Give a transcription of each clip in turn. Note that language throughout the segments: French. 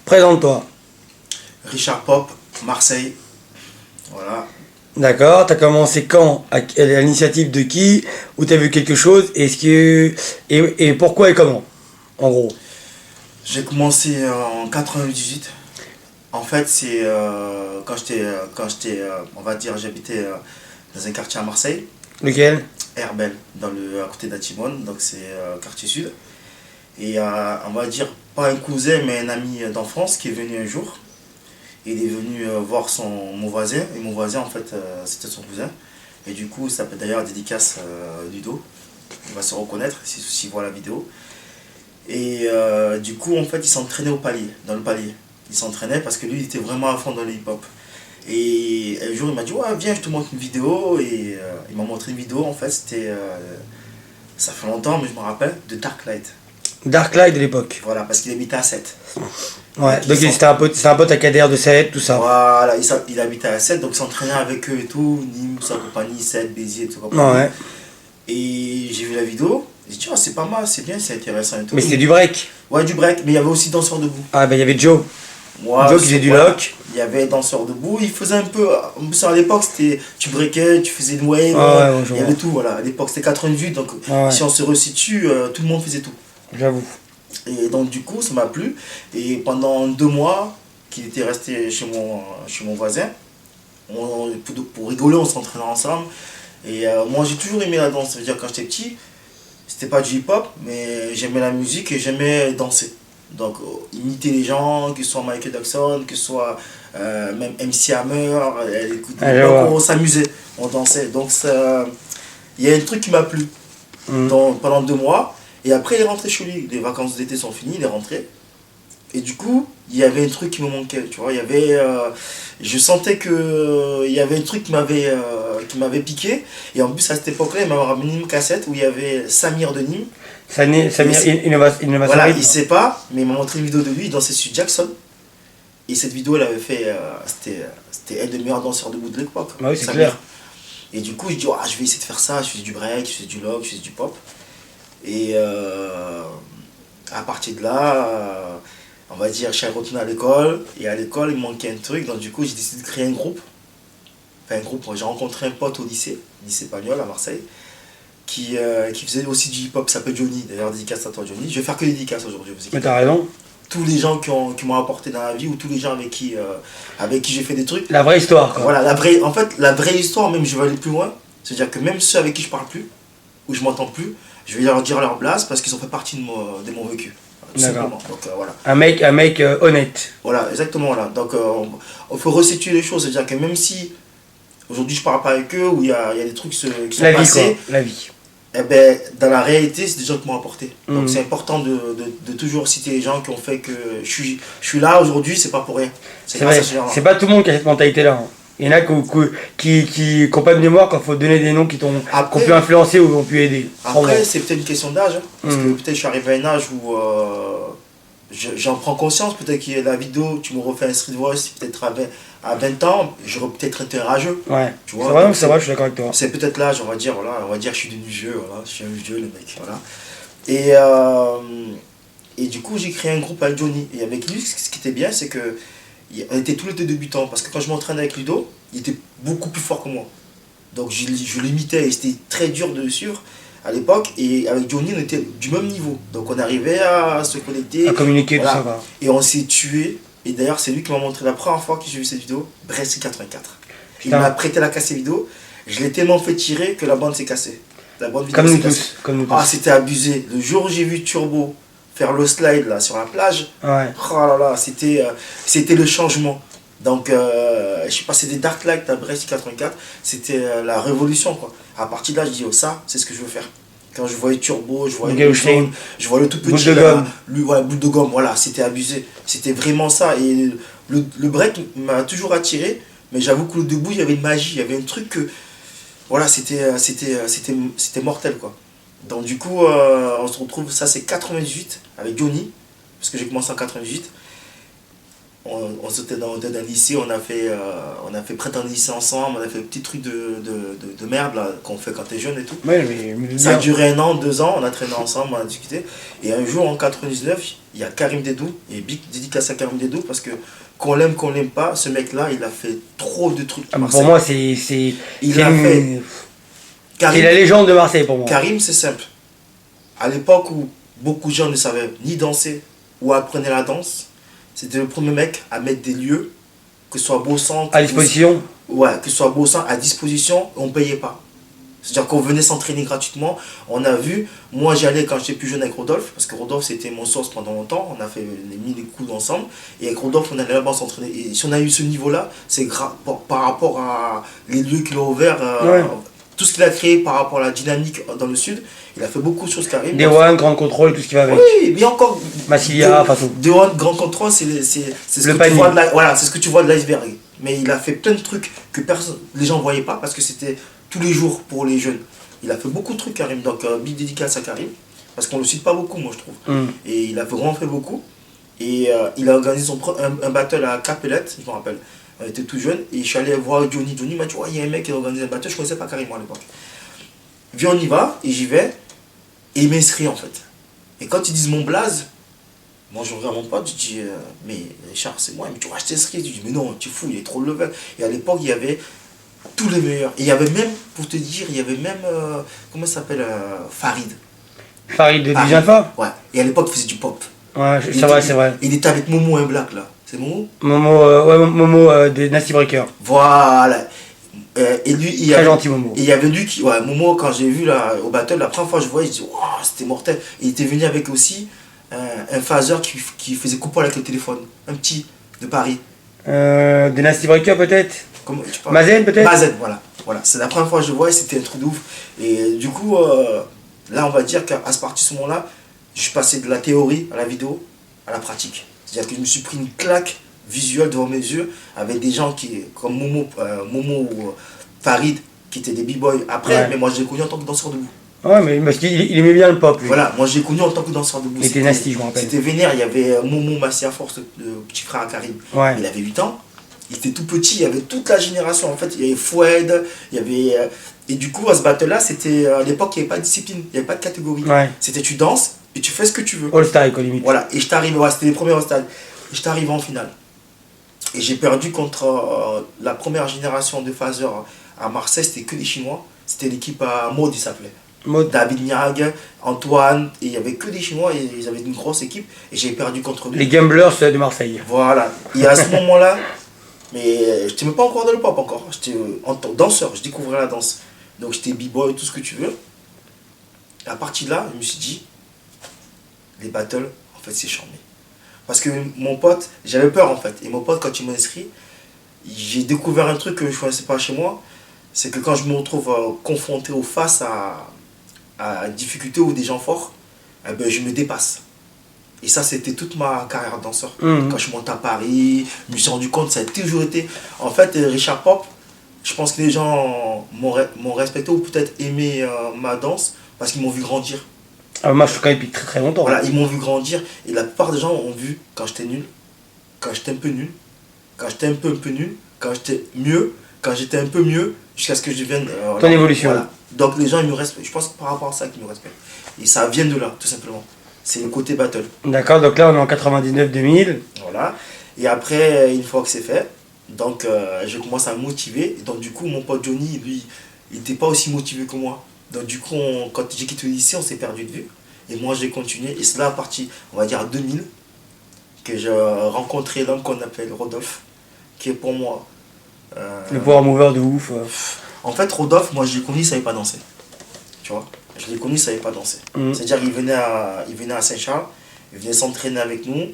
Présente-toi. Richard Pop, Marseille. Voilà. D'accord, t'as commencé quand? À l'initiative de qui? Où t'as vu quelque chose? Et pourquoi et comment? En gros. J'ai commencé en 98. En fait, c'est on va dire, j'habitais dans un quartier à Marseille, Lequel? Herbel, à côté d'Atimone, donc c'est quartier sud. Et on va dire, pas un cousin, mais un ami d'enfance qui est venu un jour. Il est venu voir mon voisin, et mon voisin, en fait, c'était son cousin. Et du coup, ça peut d'ailleurs dédicace Ludo. Il va se reconnaître s'il voit la vidéo. Et du coup, en fait, il s'entraînait dans le palier. Il s'entraînait parce que lui, il était vraiment à fond dans le hip-hop. Et un jour, il m'a dit, ouais, viens, je te montre une vidéo. Et il m'a montré une vidéo, en fait, ça fait longtemps, mais je me rappelle, de Darklight. Darklight de l'époque. Voilà, parce qu'il habitait à 7. Ouais, donc c'était un pote à KDR de 7, tout ça. Voilà, il habitait à 7, donc il s'entraînait avec eux et tout, Nîmes, sa compagnie, 7, Béziers et tout. Ouais. Et j'ai vu la vidéo, j'ai dit, oh, c'est pas mal, c'est bien, c'est intéressant et tout. Mais c'était du break. Ouais, du break, mais il y avait aussi Danseur Debout. Ah, bah il y avait Joe. Moi, Joe qui faisait du voilà, lock. il y avait Danseur Debout, il faisait un peu. En plus, à l'époque, c'était. Tu breakais, tu faisais une wave, Ah ouais, il y avait tout, voilà. À l'époque, c'était 88, donc ouais. si on se resitue, tout le monde faisait tout. J'avoue. Et donc, du coup, ça m'a plu. Et pendant 2 mois qu'il était resté chez mon voisin, pour rigoler, on s'entraînait ensemble. Et moi, j'ai toujours aimé la danse. Ça veut dire, quand j'étais petit, c'était pas du hip-hop, mais j'aimais la musique et j'aimais danser. Donc, imiter les gens, que ce soit Michael Jackson, que ce soit même MC Hammer, donc on s'amusait, on dansait. Donc, il y a un truc qui m'a plu pendant 2 mois. Et après, il est rentré chez lui. Les vacances d'été sont finies, il est rentré. Et du coup, il y avait un truc qui me manquait, tu vois. Je sentais que il y avait un truc qui m'avait piqué. Et en plus, à cette époque-là, il m'avait ramené une cassette où il y avait Samir de Nîmes. Samir Innovation. Voilà, il sait pas, mais il m'a montré une vidéo de lui, il dansait sur Jackson. Et cette vidéo, elle avait fait. C'était un des meilleurs danseurs debout de l'époque. Ah oui, c'est clair. Et du coup, je dis, oh, je vais essayer de faire ça. Je faisais du break, je faisais du lock, je faisais du pop. Et à partir de là, on va dire, je suis retourné à l'école. Et à l'école, il me manquait un truc. Donc, du coup, j'ai décidé de créer un groupe. Enfin, un groupe, j'ai rencontré un pote au lycée Pagnol à Marseille, qui faisait aussi du hip-hop, qui s'appelle Johnny. D'ailleurs, dédicace à toi, Johnny. Je vais faire que des dédicaces aujourd'hui. Mais t'as raison. Tous les gens qui m'ont apporté dans la vie, ou tous les gens avec qui j'ai fait des trucs. La vraie histoire, quoi. Voilà, en fait, la vraie histoire, même, je vais aller plus loin. C'est-à-dire que même ceux avec qui je parle plus, ou je m'entends plus, je vais leur dire leur blase parce qu'ils ont fait partie de mon vécu. D'accord. Donc, voilà. Un mec honnête. Voilà, exactement. Voilà. Donc, il faut resituer les choses. C'est-à-dire que même si aujourd'hui je parle pas avec eux, ou il y a des trucs qui sont La passés, vie, quoi. La vie. eh ben, dans la réalité, c'est des gens qui m'ont apporté. Donc, c'est important de toujours citer les gens qui ont fait que je suis là aujourd'hui, c'est pas pour rien. C'est vrai. C'est pas tout le monde qui a cette mentalité-là. Hein. Il y en a qui n'ont pas de mémoire quand il faut donner des noms qui ont pu influencer ou ont pu aider. Après, c'est peut-être une question d'âge. Hein, parce que peut-être je suis arrivé à un âge où j'en prends conscience. Peut-être qu'il y a la vidéo, tu me refais un street voice, peut-être à 20 ans, j'aurais peut-être été rageux. Ouais. Tu vois, c'est vrai, je suis d'accord avec toi. C'est peut-être l'âge, on va dire que je suis devenu vieux, voilà, je suis un vieux, le mec. Voilà. Et du coup, j'ai créé un groupe avec Johnny. Et avec lui, ce qui était bien, c'est que on était tous les deux débutants, parce que quand je m'entraînais avec Ludo, il était beaucoup plus fort que moi. Donc je l'imitais et c'était très dur de le suivre à l'époque. Et avec Johnny, on était du même niveau. Donc on arrivait à se connecter. À communiquer, voilà. tout ça va. Et on s'est tué. Et d'ailleurs, c'est lui qui m'a montré la première fois que j'ai vu cette vidéo, Brest 84. Il m'a prêté la cassette vidéo. Je l'ai tellement fait tirer que la bande s'est cassée. La bande vidéo s'est cassée. Comme nous tous. Ah, c'était abusé. Le jour où j'ai vu Turbo faire le slide là sur la plage, ouais. Oh là là, c'était le changement. Donc je suis passé des Darklight à Brest 84, c'était la révolution quoi. À partir de là, je dis oh, ça, c'est ce que je veux faire. Quand je voyais Turbo, je voyais le jaune, je voyais le tout petit boule de gomme. Boule de gomme, voilà, c'était abusé. C'était vraiment ça. Et le break m'a toujours attiré, mais j'avoue que le debout, il y avait une magie, il y avait un truc que voilà, c'était mortel quoi. Donc du coup, on se retrouve, ça c'est 98 avec Johnny, parce que j'ai commencé en 98. on était dans un lycée, on a fait prêt un lycée ensemble, on a fait un petit truc de merde là, qu'on fait quand t'es jeune et tout. Ouais, mais Ça a duré 1 an, 2 ans, on a traîné ensemble, on a discuté. Et un jour en 99, il y a Karim Dedou, et big dédicace à Karim Dedou, parce que qu'on l'aime pas, ce mec-là, il a fait trop de trucs. pour moi, c'est Il a fait. c'est la légende de Marseille pour moi. Karim, c'est simple. À l'époque où beaucoup de gens ne savaient ni danser ou apprenaient la danse, c'était le premier mec à mettre des lieux, que ce soit beau centre. À disposition. Ouais, que ce soit beau centre, à disposition, on ne payait pas. C'est-à-dire qu'on venait s'entraîner gratuitement. On a vu, moi j'allais quand j'étais plus jeune avec Rodolphe, parce que Rodolphe c'était mon source pendant longtemps, on a fait les 1000 coups ensemble, et avec Rodolphe on allait là-bas s'entraîner. Et si on a eu ce niveau-là, c'est grave par rapport à les lieux qu'il a ouverts, tout ce qu'il a créé par rapport à la dynamique dans le sud. Il a fait beaucoup de choses, Karim. Dewan, Grand Contrôle, tout ce qui va avec. Oui, mais encore. Massilia, façon. Dewan, Grand Contrôle, c'est ce que tu vois voilà, c'est ce que tu vois de l'iceberg. Mais il a fait plein de trucs que les gens ne voyaient pas parce que c'était tous les jours pour les jeunes. Il a fait beaucoup de trucs, Karim. Donc, big dédicace à Karim. Parce qu'on ne le cite pas beaucoup, moi, je trouve. Et il a vraiment fait beaucoup. Et il a organisé un battle à Capellette, je me rappelle. On était tout jeune. Et je suis allé voir Johnny. Johnny m'a dit, il y a un mec qui a organisé un battle. Je ne connaissais pas Karim à l'époque. Viens, on y va. Et j'y vais. Et il m'inscrit en fait. Et quand ils disent mon blaze, moi je regarde mon pote, je dis mais Richard c'est moi, mais tu vas acheter ce risque. Je dis mais non, tu es fou, il est trop level. Et à l'époque il y avait tous les meilleurs. Et il y avait même, pour te dire, il y avait même, comment ça s'appelle, Farid. Farid de Dijalfa. Ouais, et à l'époque il faisait du pop. Ouais, c'est vrai, c'est vrai. Il était avec Momo un black là. C'est Momo Momo de Nasty Breaker. Voilà. Et lui, très gentil Momo. Et il y avait lui qui, Momo, quand j'ai vu là, au battle, la première fois que je voyais, je dis, wow, c'était mortel. Et il était venu avec aussi un phaser qui faisait couper avec le téléphone, un petit de Paris. De Nasty Breaker peut-être. Mazen peut-être. Mazen, voilà. C'est la première fois que je voyais, c'était un truc de ouf. Et du coup, là, on va dire qu'à ce partir de ce moment-là, je suis passé de la théorie à la vidéo, à la pratique. C'est-à-dire que je me suis pris une claque visuel devant mes yeux avec des gens comme Momo ou Farid qui étaient des b-boys après, mais moi je l'ai connu en tant que danseur debout. Ouais, mais parce qu'il aimait bien le pop lui. Voilà, moi je l'ai connu en tant que danseur debout. C'était nasty, je me rappelle. C'était vénère, il y avait Momo Massia Force, le petit frère à Karim. Ouais. Il avait 8 ans, il était tout petit, il y avait toute la génération en fait, il y avait Foued, il y avait... Et du coup à ce battle là, c'était à l'époque il n'y avait pas de discipline, il n'y avait pas de catégorie. Ouais. C'était tu danses et tu fais ce que tu veux. All Style quoi limite. Voilà, et je t'arrive, c'était les premiers All Style. Et je t'arrive en finale. Et j'ai perdu contre la première génération de phaseurs à Marseille, c'était que des Chinois. C'était l'équipe à Maud, il s'appelait. David Niag, Antoine, et il n'y avait que des Chinois, et ils avaient une grosse équipe, et j'ai perdu contre lui. Les Gamblers de Marseille. Voilà. Et à ce moment-là, mais je n'étais même pas encore dans le pop encore, j'étais en tant que danseur, je découvrais la danse. Donc j'étais b-boy, tout ce que tu veux. Et à partir de là, je me suis dit, les battles, en fait, c'est charmé. Parce que mon pote, j'avais peur en fait. Et mon pote, quand il m'a inscrit, j'ai découvert un truc que je ne connaissais pas chez moi. C'est que quand je me retrouve confronté ou face à une difficulté ou des gens forts, eh ben, je me dépasse. Et ça, c'était toute ma carrière de danseur. Quand je monte à Paris, je me suis rendu compte, ça a toujours été... En fait, Richard Pop, je pense que les gens m'ont respecté ou peut-être aimé ma danse parce qu'ils m'ont vu grandir. Ah, moi je suis quand même depuis très très longtemps. Voilà, ils m'ont vu grandir et la plupart des gens ont vu quand j'étais nul, quand j'étais un peu nul, quand j'étais un peu nul, quand j'étais mieux, quand j'étais un peu mieux, jusqu'à ce que je devienne... ton évolution. Voilà. Donc les gens ils me respectent, je pense que par rapport à ça qu'ils me respectent. Et ça vient de là, tout simplement. C'est le côté battle. D'accord, donc là on est en 99-2000. Voilà, et après une fois que c'est fait, donc je commence à me motiver. Et donc du coup mon pote Johnny, lui, il n'était pas aussi motivé que moi. Donc du coup, quand j'ai quitté le lycée, on s'est perdu de vue. Et moi, j'ai continué. Et c'est là, à partir, on va dire, 2000, que j'ai rencontré l'homme qu'on appelle Rodolphe, qui est pour moi... le power mover de ouf. En fait, Rodolphe, moi, je l'ai connu, il ne savait pas danser. Tu vois, je l'ai connu, il ne savait pas danser. C'est-à-dire qu'il venait à Saint-Charles, il venait s'entraîner avec nous.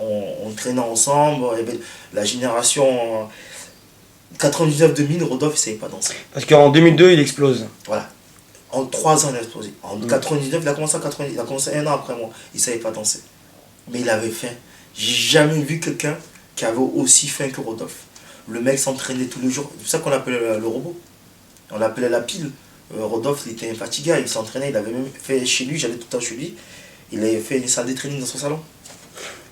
On traînait ensemble. Il y avait la génération... 99-2000, Rodolphe, il ne savait pas danser. Parce qu'en 2002, il explose. Voilà. En 3 ans, il a explosé. En 99, il a commencé en 90, il a commencé 1 an après moi. Il ne savait pas danser. Mais il avait faim. J'ai jamais vu quelqu'un qui avait aussi faim que Rodolphe. Le mec s'entraînait tous les jours. C'est ça qu'on appelait le robot. On l'appelait la pile. Rodolphe, il était infatigable. Il s'entraînait. Il avait même fait chez lui, j'allais tout le temps chez lui. Il avait fait une salle de training dans son salon.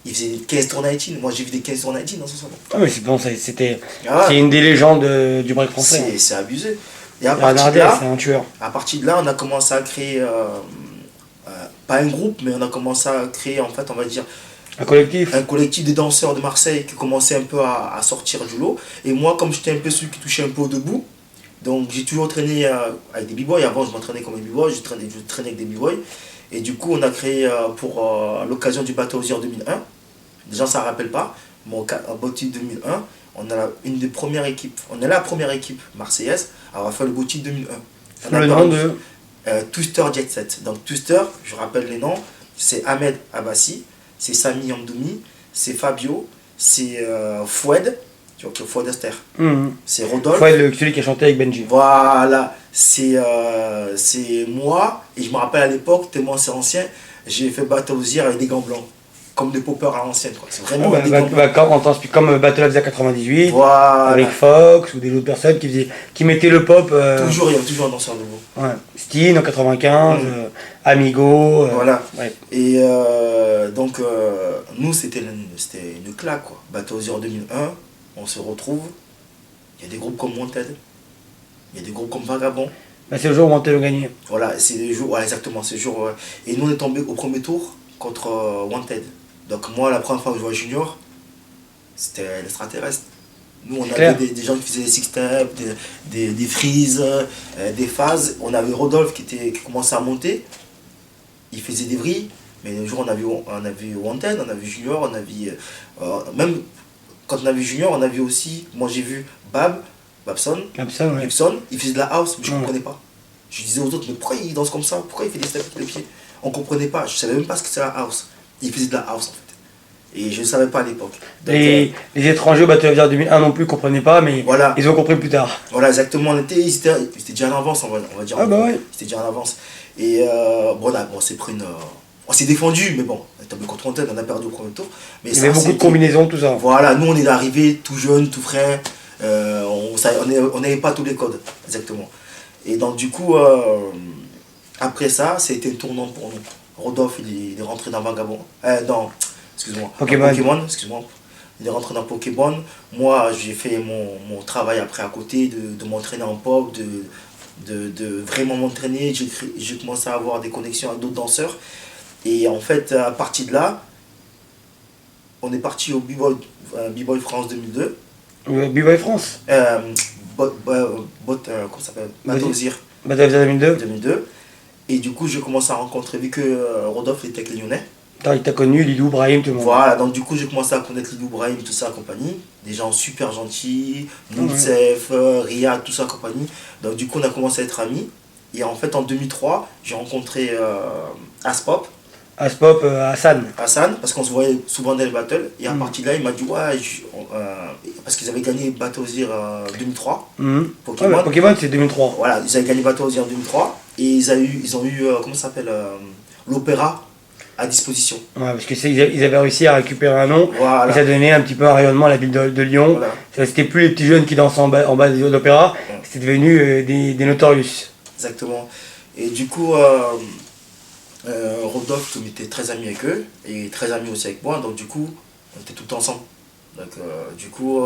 il faisait 15 tours 19. Moi, j'ai vu des 15 tours 19 dans ce salon. Ah, mais c'est bon, c'était. Ah, C'est une des légendes du break français. c'est abusé. Et à Bernard partir de Dess, là, c'est un tueur. on a commencé à créer, pas un groupe, mais on a commencé à créer, en fait, on va dire, Un collectif. un collectif de danseurs de Marseille qui commençait un peu à sortir du lot. Et moi, comme j'étais un peu celui qui touchait un peu au debout, donc j'ai toujours traîné avec des b-boys. Avant, je m'entraînais comme un b-boy, je traînais avec des b-boys. Et du coup, on a créé pour l'occasion du Battle of the Year 2001. Les gens, ça ne rappelle pas, mais en Battle 2001, on a une des premières équipes, on est la première équipe marseillaise à avoir fait le Battle 2001. Sous le nom de. Twister Jet Set. Donc Twister, je rappelle les noms, c'est Ahmed Abbassi, c'est Sami Amdoumi, c'est Fabio, c'est Foued, tu vois que Foued Aster, c'est Rodolphe. Foued, celui qui a chanté avec Benji. Voilà, c'est moi, et je me rappelle à l'époque, tellement c'est ancien, j'ai fait Battle of the Year avec des gants blancs, comme des poppers à l'ancienne, quoi. C'est vraiment des gants blancs. Comme Battle of the 98, Voilà. avec Fox ou des autres personnes qui mettaient le pop. Toujours, il y a toujours un danseur nouveau. Ouais. Steen en 95, Amigo. Voilà. Ouais. Et donc, nous, c'était une claque, quoi. Battle of the Year 2001, on se retrouve. Il y a des groupes comme Wanted, il y a des groupes comme Vagabond. Bah, c'est le jour où Wanted a gagné. Voilà, c'est le jour, ouais, exactement, c'est le jour. Et nous, on est tombé au premier tour contre Wanted. Donc, moi, la première fois que je vois Junior, c'était l'extraterrestre. Nous, on avait des gens qui faisaient des six-steps, des freezes, des phases. On avait Rodolphe qui commençait à monter. Il faisait des vrilles. Mais un jour, on a vu Wanted, on a vu Junior, on a vu... même quand on a vu Junior, on a vu aussi... Moi, j'ai vu Babson, ouais. il faisait de la house, mais je ne comprenais pas. Je disais aux autres, mais pourquoi il danse comme ça? Pourquoi il fait des steps avec les pieds? On ne comprenait pas. Je ne savais même pas ce que c'était la house. Il faisait de la house, en fait. Et je ne savais pas à l'époque. Les étrangers au Battle of the Year 2001 non plus ne comprenaient pas, mais voilà. Ils ont compris plus tard. Voilà, exactement. Ils étaient déjà en avance, on va dire. Ah bah ouais. Ils étaient déjà en avance. Et on s'est pris une... on s'est défendu, mais bon, on est tombé contre Wanted, on a perdu au premier tour. Mais il y avait beaucoup de combinaisons, tout ça. Voilà, nous on est arrivés tout jeunes, tout frais. On n'avait pas tous les codes, exactement. Et donc du coup, après ça, c'était un tournant pour nous. Rodolphe, il est rentré dans Vagabond. Pokémon, excuse-moi. Il est rentré dans Pokémon. Moi, j'ai fait mon travail après à côté, de m'entraîner en pop, de vraiment m'entraîner. J'ai commencé à avoir des connexions avec d'autres danseurs. Et en fait, à partir de là, on est parti au B-Boy France 2002. B-Boy France Comment ça s'appelle Battle of the Year. Battle of the Year 2002. Et du coup, j'ai commencé à rencontrer, vu que Rodolphe était avec les Lyonnais. Il t'a connu, Lidou, Brahim, tout le monde. Voilà, donc du coup, j'ai commencé à connaître Lidou, Brahim, tout ça, compagnie. Des gens super gentils, Moutsef, Riyad, tout ça, compagnie. Donc du coup, on a commencé à être amis. Et en fait, en 2003, j'ai rencontré Aspop. Aspop, Hassan. Hassan, parce qu'on se voyait souvent dans les battles. Et à partir de là, il m'a dit, ouais, parce qu'ils avaient gagné Battle of the Year 2003. Pokémon. Ouais, Pokémon, c'est 2003. Voilà, ils avaient gagné Battle of the Year 2003. Et ils ont eu comment ça s'appelle l'opéra à disposition. Ouais, parce qu'ils avaient réussi à récupérer un nom. Voilà. Et ça donnait un petit peu un rayonnement à la ville de Lyon. Voilà. C'était plus les petits jeunes qui dansaient en bas de l'opéra. C'était devenu des notorious. Exactement. Et du coup, Rodolphe était très ami avec eux. Et très ami aussi avec moi. Donc du coup, on était tout le temps ensemble. Donc du coup,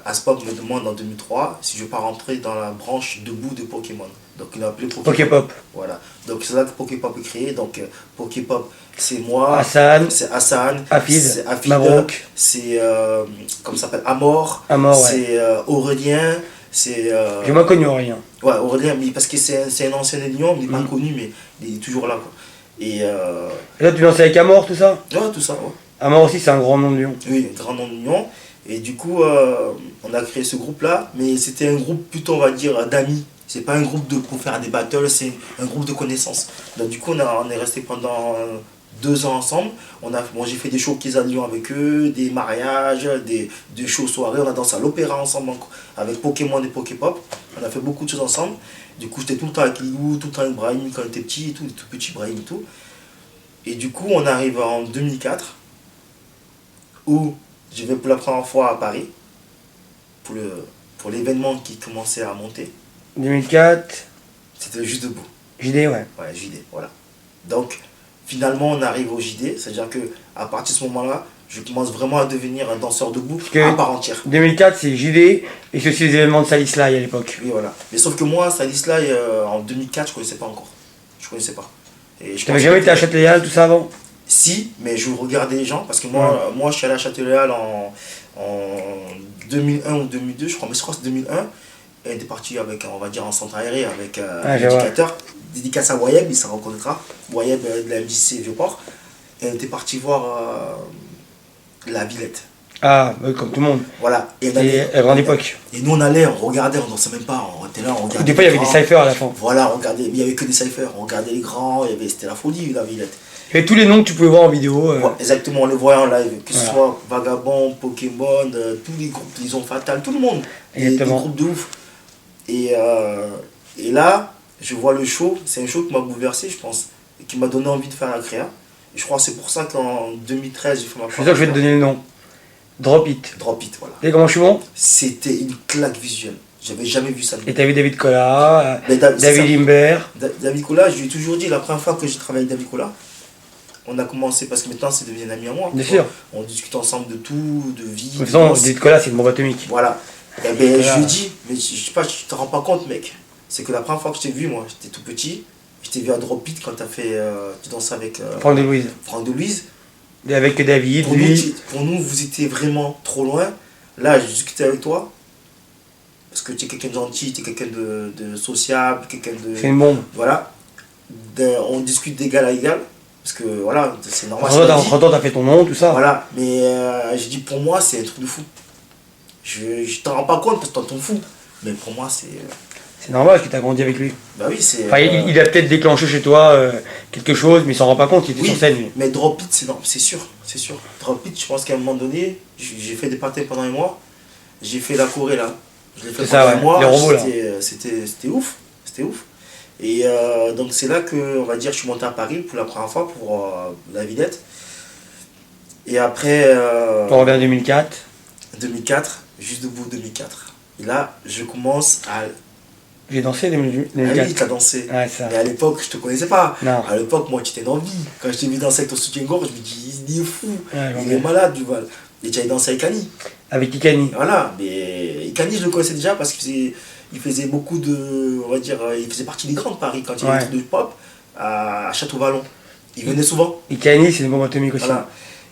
Aspop me demande en 2003 si je veux pas rentrer dans la branche debout de Pokémon. Donc il a appelé Poképop. Voilà. Donc c'est là que Poképop est créé. Donc Poképop, c'est moi. Hassan. C'est Hassan. Afid. C'est Afid. Mabrouk. C'est comment ça s'appelle Amor. Ouais. C'est Aurélien. C'est. J'ai moins connu Aurélien. Ouais, Aurélien, mais parce que c'est un ancien de Lyon, mais il n'est pas connu, mais il est toujours là, quoi. Et là, tu dansais avec Amor, tout ça? Ouais, tout ça, ouais. Amor aussi, c'est un grand nom de Lyon. Oui, un grand nom de Lyon. Et du coup, on a créé ce groupe-là, mais c'était un groupe plutôt, on va dire, d'amis. C'est pas un groupe pour faire des battles, c'est un groupe de connaissances. Donc du coup, on est resté pendant 2 ans ensemble. J'ai fait des shows à Lyon avec eux, des mariages, des shows soirées. On a dansé à l'opéra ensemble avec Pokémon et Poképop. On a fait beaucoup de choses ensemble. Du coup, j'étais tout le temps avec Lilou, tout le temps avec Brahim quand on était petit et tout, tout petit Brahim et tout. Et du coup, on arrive en 2004 où je vais pour la première fois à Paris pour l'événement qui commençait à monter. 2004. C'était Juste Debout. JD, ouais. Ouais, JD, voilà. Donc, Finalement, on arrive au JD, c'est-à-dire que à partir de ce moment-là, je commence vraiment à devenir un danseur debout à part entière. 2004, c'est JD et c'est aussi les événements de Salislay à l'époque. Oui, voilà. Mais sauf que moi, Salislay, en 2004, je connaissais pas encore. Je connaissais pas. Tu n'avais jamais été à Châtelet-Halles, tout ça avant? Si, mais je regardais les gens parce que moi je suis allé à Châtelet-Halles en 2001 ou 2002, je crois, mais je crois que c'est 2001. Et on était parti avec, on va dire, en centre aéré avec un éducateur. Dédicace à Wayeb, il s'en reconnaîtra. Wayeb de la MJC Vieux-Port. Et on était parti voir la Villette. Ah, oui, comme tout le monde. Voilà. Et à grande époque. Et nous on allait, on regardait, on dansait même pas, on était là, on regardait. Des fois il y avait des cyphers à la fin. Voilà, on regardait, mais il n'y avait que des cyphers. On regardait les grands, c'était la folie, la Villette. Il y avait tous les noms que tu pouvais voir en vidéo. Ouais, exactement, on les voyait en live, que ce soit Vagabond, Pokémon, tous les groupes, les Ondes Fatales, tout le monde. Des groupes de ouf. Et là, je vois le show, c'est un show qui m'a bouleversé, je pense, et qui m'a donné envie de faire la créa. Et je crois que c'est pour ça qu'en 2013, j'ai fait ma première. C'est ça que je vais te donner le nom. Drop It. Drop It, voilà. Et comment je suis bon? C'était une claque visuelle. J'avais jamais vu ça. Et t'as vu David Collat, David Imbert. David Collat, je lui ai toujours dit, la première fois que j'ai travaillé avec David Collat, on a commencé, parce que maintenant c'est devenu un ami à moi. Bien sûr. On discute ensemble de tout, de vie. De toute façon, David Collat, c'est une bombe atomique. Voilà. Et ben, je lui ai dit, mais je sais pas, tu te rends pas compte, mec. C'est que la première fois que je t'ai vu, moi, j'étais tout petit. Je t'ai vu à Drop It quand tu dansais avec Franck de Louise. Franck de Louise. Et avec David, pour nous, vous étiez vraiment trop loin. Là, j'ai discuté avec toi. Parce que tu es quelqu'un de gentil, tu es quelqu'un de sociable, quelqu'un de. C'est une bombe. Voilà. On discute d'égal à égal. Parce que voilà, c'est normal. En 30 ans, t'as fait ton nom, tout ça. Voilà. Mais j'ai dit, pour moi, c'est un truc de fou. Je t'en rends pas compte parce que t'en fous. Mais pour moi, c'est. C'est normal parce que t'as grandi avec lui. Bah oui, c'est. Enfin, il a peut-être déclenché chez toi quelque chose, mais il s'en rend pas compte, il était sur scène. Mais Drop It, c'est sûr, c'est sûr. Drop It, je pense qu'à un moment donné, j'ai fait des patins pendant un mois. J'ai fait la Corée là. Je l'ai fait pendant un mois. Les robots là. C'était ouf. C'était ouf. Et donc c'est là que, on va dire, je suis monté à Paris pour la première fois pour la Villette. Et après. On revient en 2004. 2004, juste debout 2004. Et là, je commence à. J'ai dansé 2004. Ah oui, t'as dansé. Ouais, ça. Mais à l'époque, je te connaissais pas. Non. À l'époque, moi, tu étais dans la vie. Quand je t'ai vu danser avec ton soutien-gorge, je me dis, il est fou. Ouais, il est malade, Duval. Et tu avais dansé avec Annie. Avec Ikani. Voilà. Mais Ikani, je le connaissais déjà parce qu'il faisait beaucoup de. On va dire, il faisait partie des grands de Paris quand il y avait des trucs de pop à Château-Vallon. Il venait souvent. Ikani, c'est une bombe atomique aussi. Voilà.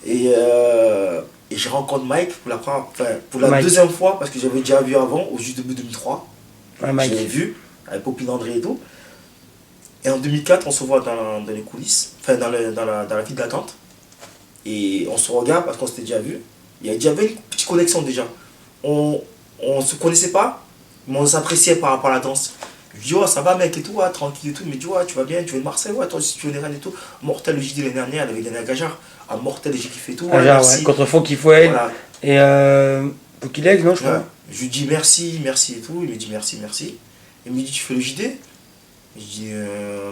Et je rencontre Mike pour la deuxième fois parce que j'avais déjà vu avant, au Juste Debout 2003. Ouais, je l'ai vu avec Popine André et tout. Et en 2004, on se voit dans les coulisses, enfin dans la file d'attente. Et on se regarde parce qu'on s'était déjà vu. Il y avait une petite connexion déjà. On se connaissait pas, mais on s'appréciait par rapport à la danse. Je dis, oh, ça va mec et tout, ouais, tranquille et tout. Mais tu vois, tu vas bien, tu viens de Marseille, ouais, toi aussi tu viens des Rennes et tout. Mortel, le JD l'année dernière, elle avait gagné à Gajar. À Mortel, j'ai kiffé tout. Ouais, merci. Contre Fonky Fouet. Voilà. Et Pokilex, non, je crois. Je lui dis merci et tout. Il me dit merci. Il me dit, tu fais le JD? Je dis,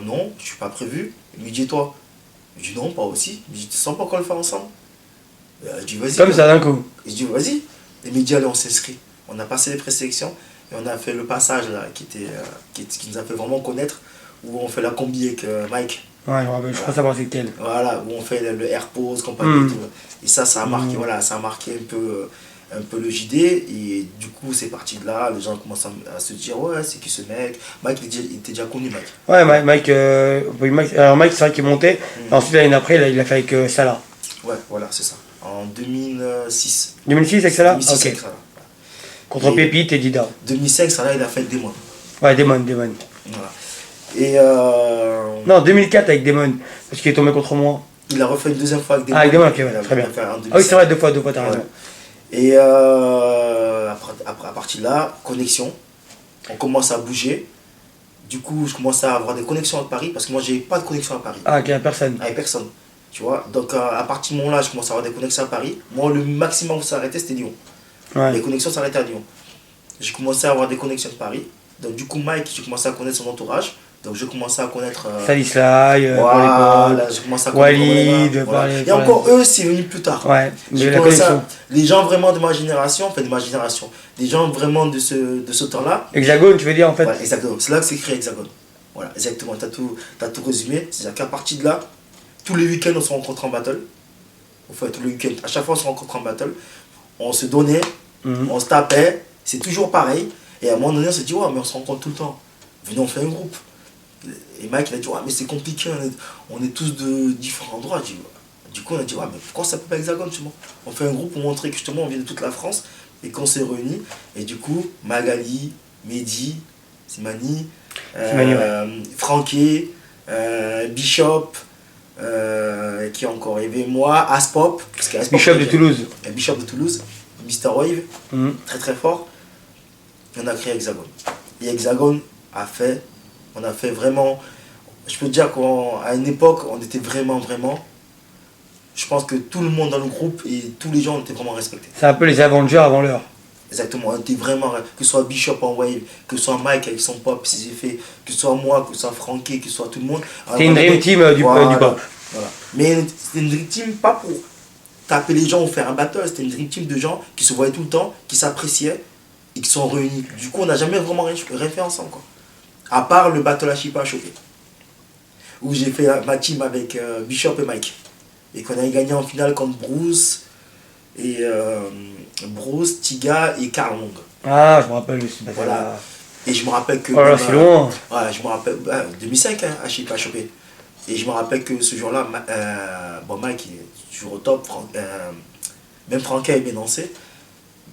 non, je suis pas prévu. Il me dit, toi? Je dis, non, pas aussi. Il me dit, tu sens pas qu'on le fait ensemble? Je dis, vas-y. Comme ça, d'un coup. Je dis, vas-y. Il me dit, allez, on s'inscrit. On a passé les présélections et on a fait le passage là, qui nous a fait vraiment connaître, où on fait la combi avec Mike. Ouais, je crois savoir c'est lequel. Voilà, où on fait le air pose, compagnie et tout. Et ça a marqué, voilà, ça a marqué un peu le JD. Et du coup, c'est parti de là. Les gens commencent à se dire, ouais, c'est qui ce mec? Mike, il était déjà connu, Mike. Ouais, Mike, alors Mike, c'est vrai qu'il montait. Ensuite, l'année d'après, il a fait avec Salah. Ouais, voilà, c'est ça. En 2006. 2006 avec Salah? 2006 ok. avec Salah. Contre Pépite et Dida. 2005, Salah, il a fait Demon. Ouais, Demon. Voilà. Et non, 2004 avec Demon, parce qu'il est tombé contre moi. Il a refait une deuxième fois avec Demon. Ah, avec Demon, ok, ouais, très bien. Ah oui, c'est vrai, deux fois, t'as raison. Et à partir de là, connexion. On commence à bouger. Du coup, je commençais à avoir des connexions avec Paris, parce que moi, j'avais pas de connexion à Paris. Ah, avec personne. Avec personne. Tu vois, donc à partir de ce moment-là, je commence à avoir des connexions à Paris. Moi, le maximum où ça s'arrêtait, c'était Lyon. Ouais. Les connexions s'arrêtaient à Lyon. J'ai commencé à avoir des connexions de Paris. Donc du coup, Mike, j'ai commencé à connaître son entourage. Donc je commençais à connaître... Salislay, voilà, j'ai commencé à connaître Walid, voilà. Et encore eux, c'est venu plus tard. Ouais, les gens vraiment de ma génération, les gens vraiment de ce temps-là. Hexagone, tu veux dire en fait? Voilà, Hexagone. C'est là que c'est créé Hexagone. Voilà, exactement, t'as tout résumé. C'est-à-dire qu'à partir de là, tous les week-ends, on se rencontre en battle. Enfin, tous les week-ends, à chaque fois, on se rencontre en battle. On se donnait, on se tapait, c'est toujours pareil. Et à un moment donné, on s'est dit, ouais, mais on se rencontre tout le temps. Venez, on fait un groupe. Et Mike, il a dit, ouais, mais c'est compliqué, on est tous de différents endroits. Du coup, on a dit, ouais, mais pourquoi ça peut pas Hexagone, justement? On fait un groupe pour montrer que justement, on vient de toute la France et qu'on s'est réunis. Et du coup, Magali, Mehdi, Simani, Franké, Bishop, qui a encore rêvé, moi, Aspop. Bishop de Toulouse. Bishop de Toulouse, Mr. Wave, très très fort. On a créé Hexagone. Et Hexagone on a fait vraiment, je peux te dire qu'à une époque, on était vraiment, je pense que tout le monde dans le groupe et tous les gens étaient vraiment respectés. C'est un peu les Avengers avant l'heure. Exactement, on était vraiment, que ce soit Bishop en wave, que ce soit Mike avec son pop, ses effets, que ce soit moi, que ce soit Franké, que ce soit tout le monde. C'était une dream team du pop. Voilà. Mais c'était une dream team pas pour taper les gens ou faire un battle, c'était une dream team de gens qui se voyaient tout le temps, qui s'appréciaient et qui sont réunis. Du coup, on n'a jamais vraiment rien fait ensemble, quoi. À part le battle à Chipa à choper, où j'ai fait ma team avec Bishop et Mike. Et qu'on a gagné en finale contre Bruce, Tiga et Karl Long. Ah, je me rappelle aussi. Voilà. Et je me rappelle que. Oh là, c'est loin. Ouais, je me rappelle. 2005, hein, à Chipa à choper. Et je me rappelle que ce jour-là, Mike il est toujours au top. Même Franck est bien dansé.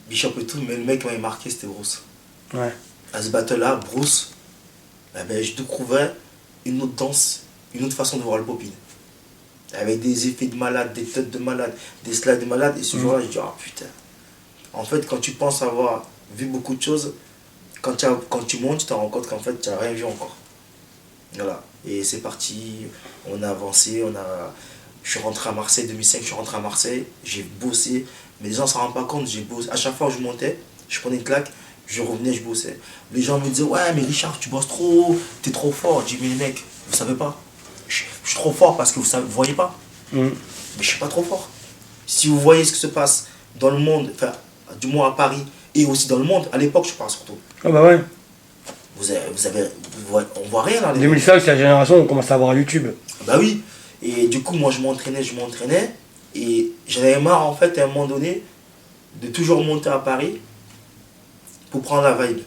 Bishop et tout, mais le mec qui m'avait marqué, c'était Bruce. Ouais. À ce battle-là, Bruce, je découvrais une autre danse, une autre façon de voir le popping. Avec des effets de malade, des têtes de malade, des slides de malade. Et ce jour-là, je dis, ah putain. En fait, quand tu penses avoir vu beaucoup de choses, quand tu montes, tu te rends compte qu'en fait, tu n'as rien vu encore. Voilà. Et c'est parti, on a avancé, je suis rentré à Marseille, 2005, je suis rentré à Marseille, j'ai bossé. Mais les gens ne s'en rendent pas compte, j'ai bossé. À chaque fois que je montais, je prenais une claque, je revenais, je bossais. Les gens me disaient, ouais, mais Richard, tu bosses trop, t'es trop fort. Je dis, mais les mecs, vous savez pas. Je suis trop fort parce que vous ne voyez pas. Mais je ne suis pas trop fort. Si vous voyez ce qui se passe dans le monde, enfin, du moins à Paris et aussi dans le monde, à l'époque, je parle surtout. Ah bah ouais. On voit rien là. 2005, c'est la génération où on commence à voir YouTube. Bah oui. Et du coup, moi, je m'entraînais. Et j'en avais marre, en fait, à un moment donné, de toujours monter à Paris pour prendre la vibe.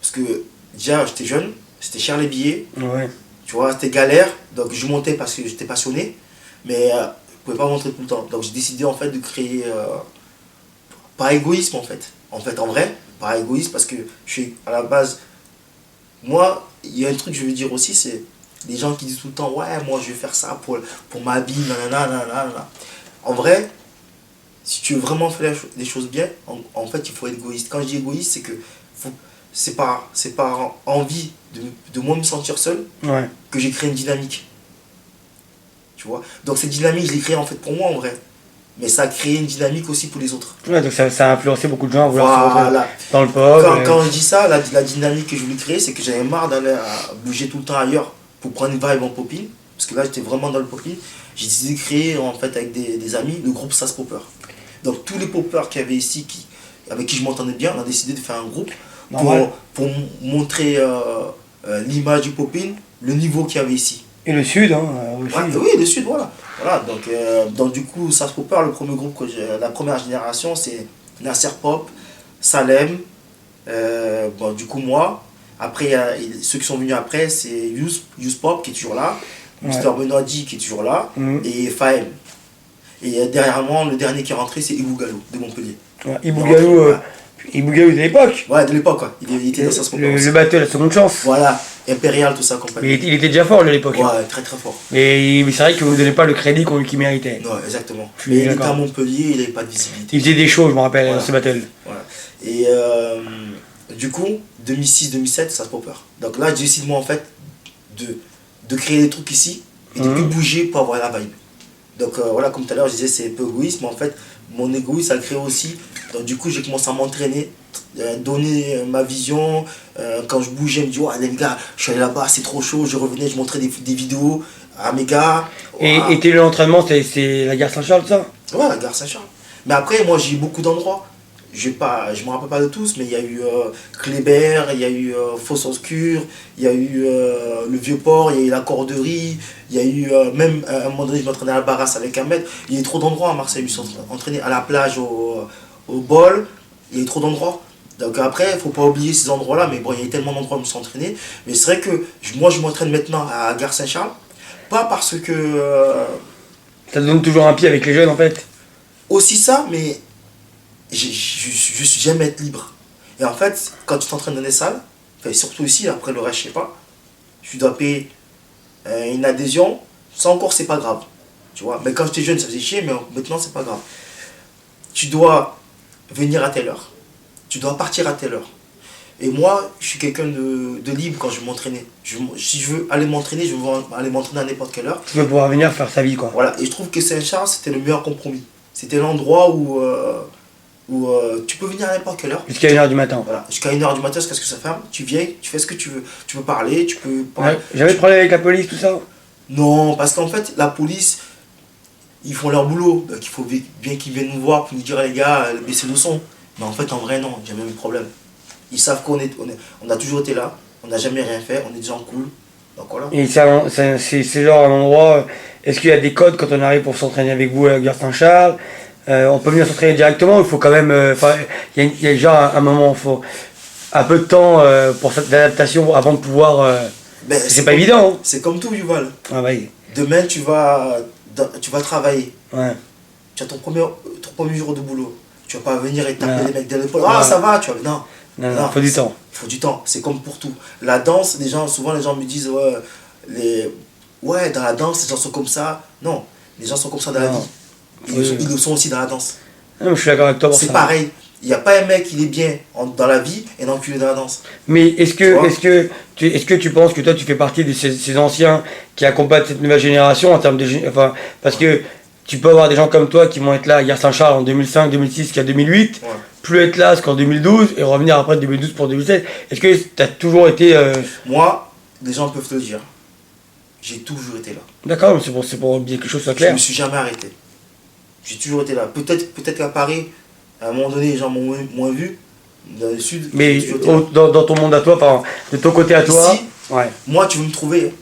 Parce que déjà, j'étais jeune, c'était cher les billets. Ouais. Tu vois, c'était galère. Donc, je montais parce que j'étais passionné. Mais je ne pouvais pas montrer tout le temps. Donc, j'ai décidé, en fait, de créer... par égoïsme, en fait. En vrai, par égoïsme, parce que je suis à la base... Moi, il y a un truc que je veux dire aussi, c'est les gens qui disent tout le temps, ouais, moi je vais faire ça pour ma vie, nanana. En vrai, si tu veux vraiment faire les choses bien, en fait, il faut être égoïste. Quand je dis égoïste, c'est que c'est par envie de moi me sentir seul que j'ai créé une dynamique. Tu vois? Donc cette dynamique, je l'ai créée en fait pour moi en vrai. Mais ça a créé une dynamique aussi pour les autres. Ouais, donc ça a influencé beaucoup de gens à vouloir se retrouver dans le pop. Quand je dis ça, la dynamique que je voulais créer, c'est que j'avais marre d'aller bouger tout le temps ailleurs pour prendre une vibe en popping. Parce que là, j'étais vraiment dans le popping. J'ai décidé de créer en fait avec des amis le groupe Sas Popper. Donc tous les poppers qu'il y avait ici, avec qui je m'entendais bien, on a décidé de faire un groupe pour montrer l'image du popping, le niveau qu'il y avait ici. Et le Sud, hein, aussi. Ouais, oui, le Sud, voilà. Donc du coup, Sas Popper, le premier groupe la première génération, c'est Nasser Pop, Salem, du coup moi. Après, ceux qui sont venus après, c'est Youth Pop qui est toujours là, Mr. Benodi qui est toujours là, et Faem. Et derrière moi, le dernier qui est rentré, c'est Ibou Gallo de Montpellier. Ouais, Ibou Gallo de l'époque. Ouais, de l'époque, quoi. Il était dans Sas Popper. Le battle, la seconde chance. Voilà, Impérial, tout ça, compagnie. Mais il était déjà fort, lui, à l'époque. Ouais, très très fort. Mais c'est vrai que vous ne donnez pas le crédit qu'il méritait. Non, exactement. Mais il était à Montpellier, il n'avait pas de visibilité. Il faisait des shows, je me rappelle, dans ce battle. Voilà. Et du coup, 2006-2007, Sas Popper. Donc là, j'ai décidé, moi, en fait, de créer des trucs ici et de plus bouger pour avoir la vibe. Donc voilà, comme tout à l'heure, je disais, c'est un peu égoïste, mais en fait, mon égoïsme, ça le crée aussi. Donc du coup, j'ai commencé à m'entraîner, donner ma vision. Quand je bougeais, je me dis, ouais, les gars, je suis allé là-bas, c'est trop chaud. Je revenais, je montrais des vidéos à mes gars. Et l'entraînement, c'est la gare Saint-Charles, ça? Ouais, la gare Saint-Charles. Mais après, moi, j'ai eu beaucoup d'endroits. je me rappelle pas de tous, mais il y a eu Kléber, il y a eu Fosse Oscure, il y a eu le Vieux-Port, il y a eu la Corderie, il y a eu même à un moment donné, je m'entraînais à la Barrasse avec Ahmed. Il y a eu trop d'endroits à Marseille, je me suis entraîné à la plage, au bol, il y a eu trop d'endroits. Donc après, il ne faut pas oublier ces endroits-là, mais bon, il y a eu tellement d'endroits où je me suis entraîné. Mais c'est vrai que moi, je m'entraîne maintenant à Gare Saint-Charles, pas parce que. Ça te donne toujours un pied avec les jeunes en fait. Aussi ça, mais j'aime être libre. Et en fait, quand tu t'entraînes dans des salles, enfin, surtout ici, après le reste, je sais pas, tu dois payer une adhésion, ça encore, c'est pas grave. Tu vois, mais quand j'étais jeune, ça faisait chier, mais maintenant, c'est pas grave. Tu dois venir à telle heure. Tu dois partir à telle heure. Et moi, je suis quelqu'un de libre quand je vais m'entraîner. Si je veux aller m'entraîner, je veux aller m'entraîner à n'importe quelle heure. Tu veux pouvoir venir faire sa vie quoi. Voilà, et je trouve que Saint-Charles, c'était le meilleur compromis. C'était l'endroit où tu peux venir à n'importe quelle heure. Jusqu'à 1h du matin. Voilà, jusqu'à 1h du matin, jusqu'à ce que ça ferme. Tu viens, tu fais ce que tu veux. Tu peux parler, tu peux parler. Ouais. J'avais de problème avec la police, tout ça. Non, parce qu'en fait, la police, ils font leur boulot. Donc il faut bien qu'ils viennent nous voir pour nous dire, les gars, baissez le son. Mais en fait, en vrai, non, j'ai même eu de problème. Ils savent on a toujours été là, on n'a jamais rien fait, on est des gens cool. Donc voilà. Et c'est genre un endroit. Est-ce qu'il y a des codes quand on arrive pour s'entraîner avec vous à la Gare Saint-Charles? On peut venir s'entraîner directement, il faut quand même. Il y a genre un moment, il faut un peu de temps pour cette adaptation avant de pouvoir. C'est pas évident. Hein. C'est comme tout, Yuval. Ah ouais. Demain, tu vas travailler. Ouais. Tu as ton premier jour de boulot. Tu vas pas venir et taper Ouais. les mecs de l'épaule. Ah, Ouais. ça va, tu vois. Non. Non, il faut du temps. Il faut du temps. C'est comme pour tout. La danse, souvent les gens me disent, ouais, dans la danse, les gens sont comme ça. Non, les gens sont comme ça dans la Non. vie. Ils le sont aussi dans la danse. Non, je suis d'accord avec toi pour ça. C'est pareil. Il n'y a pas un mec qui est bien dans la vie et un enculé dans la danse. Mais est-ce Tu vois? que tu penses que toi tu fais partie de ces anciens qui accompagnent cette nouvelle génération en termes de. Enfin, parce que tu peux avoir des gens comme toi qui vont être là à Gare Saint-Charles en 2005, 2006, jusqu'à 2008, Ouais. plus être là jusqu'en 2012 et revenir après de 2012 pour 2016. Est-ce que tu as toujours été. Moi, les gens peuvent te le dire. J'ai toujours été là. D'accord, mais c'est pour bien que les choses soient Je claires. ne me suis jamais arrêté. J'ai toujours été là. Peut-être qu'à Paris, à un moment donné, les gens m'ont moins vu. Dans le sud, Mais j'ai toujours été là. dans ton monde à toi, enfin, de ton côté à toi. Ici, Ouais. moi, tu veux me trouver.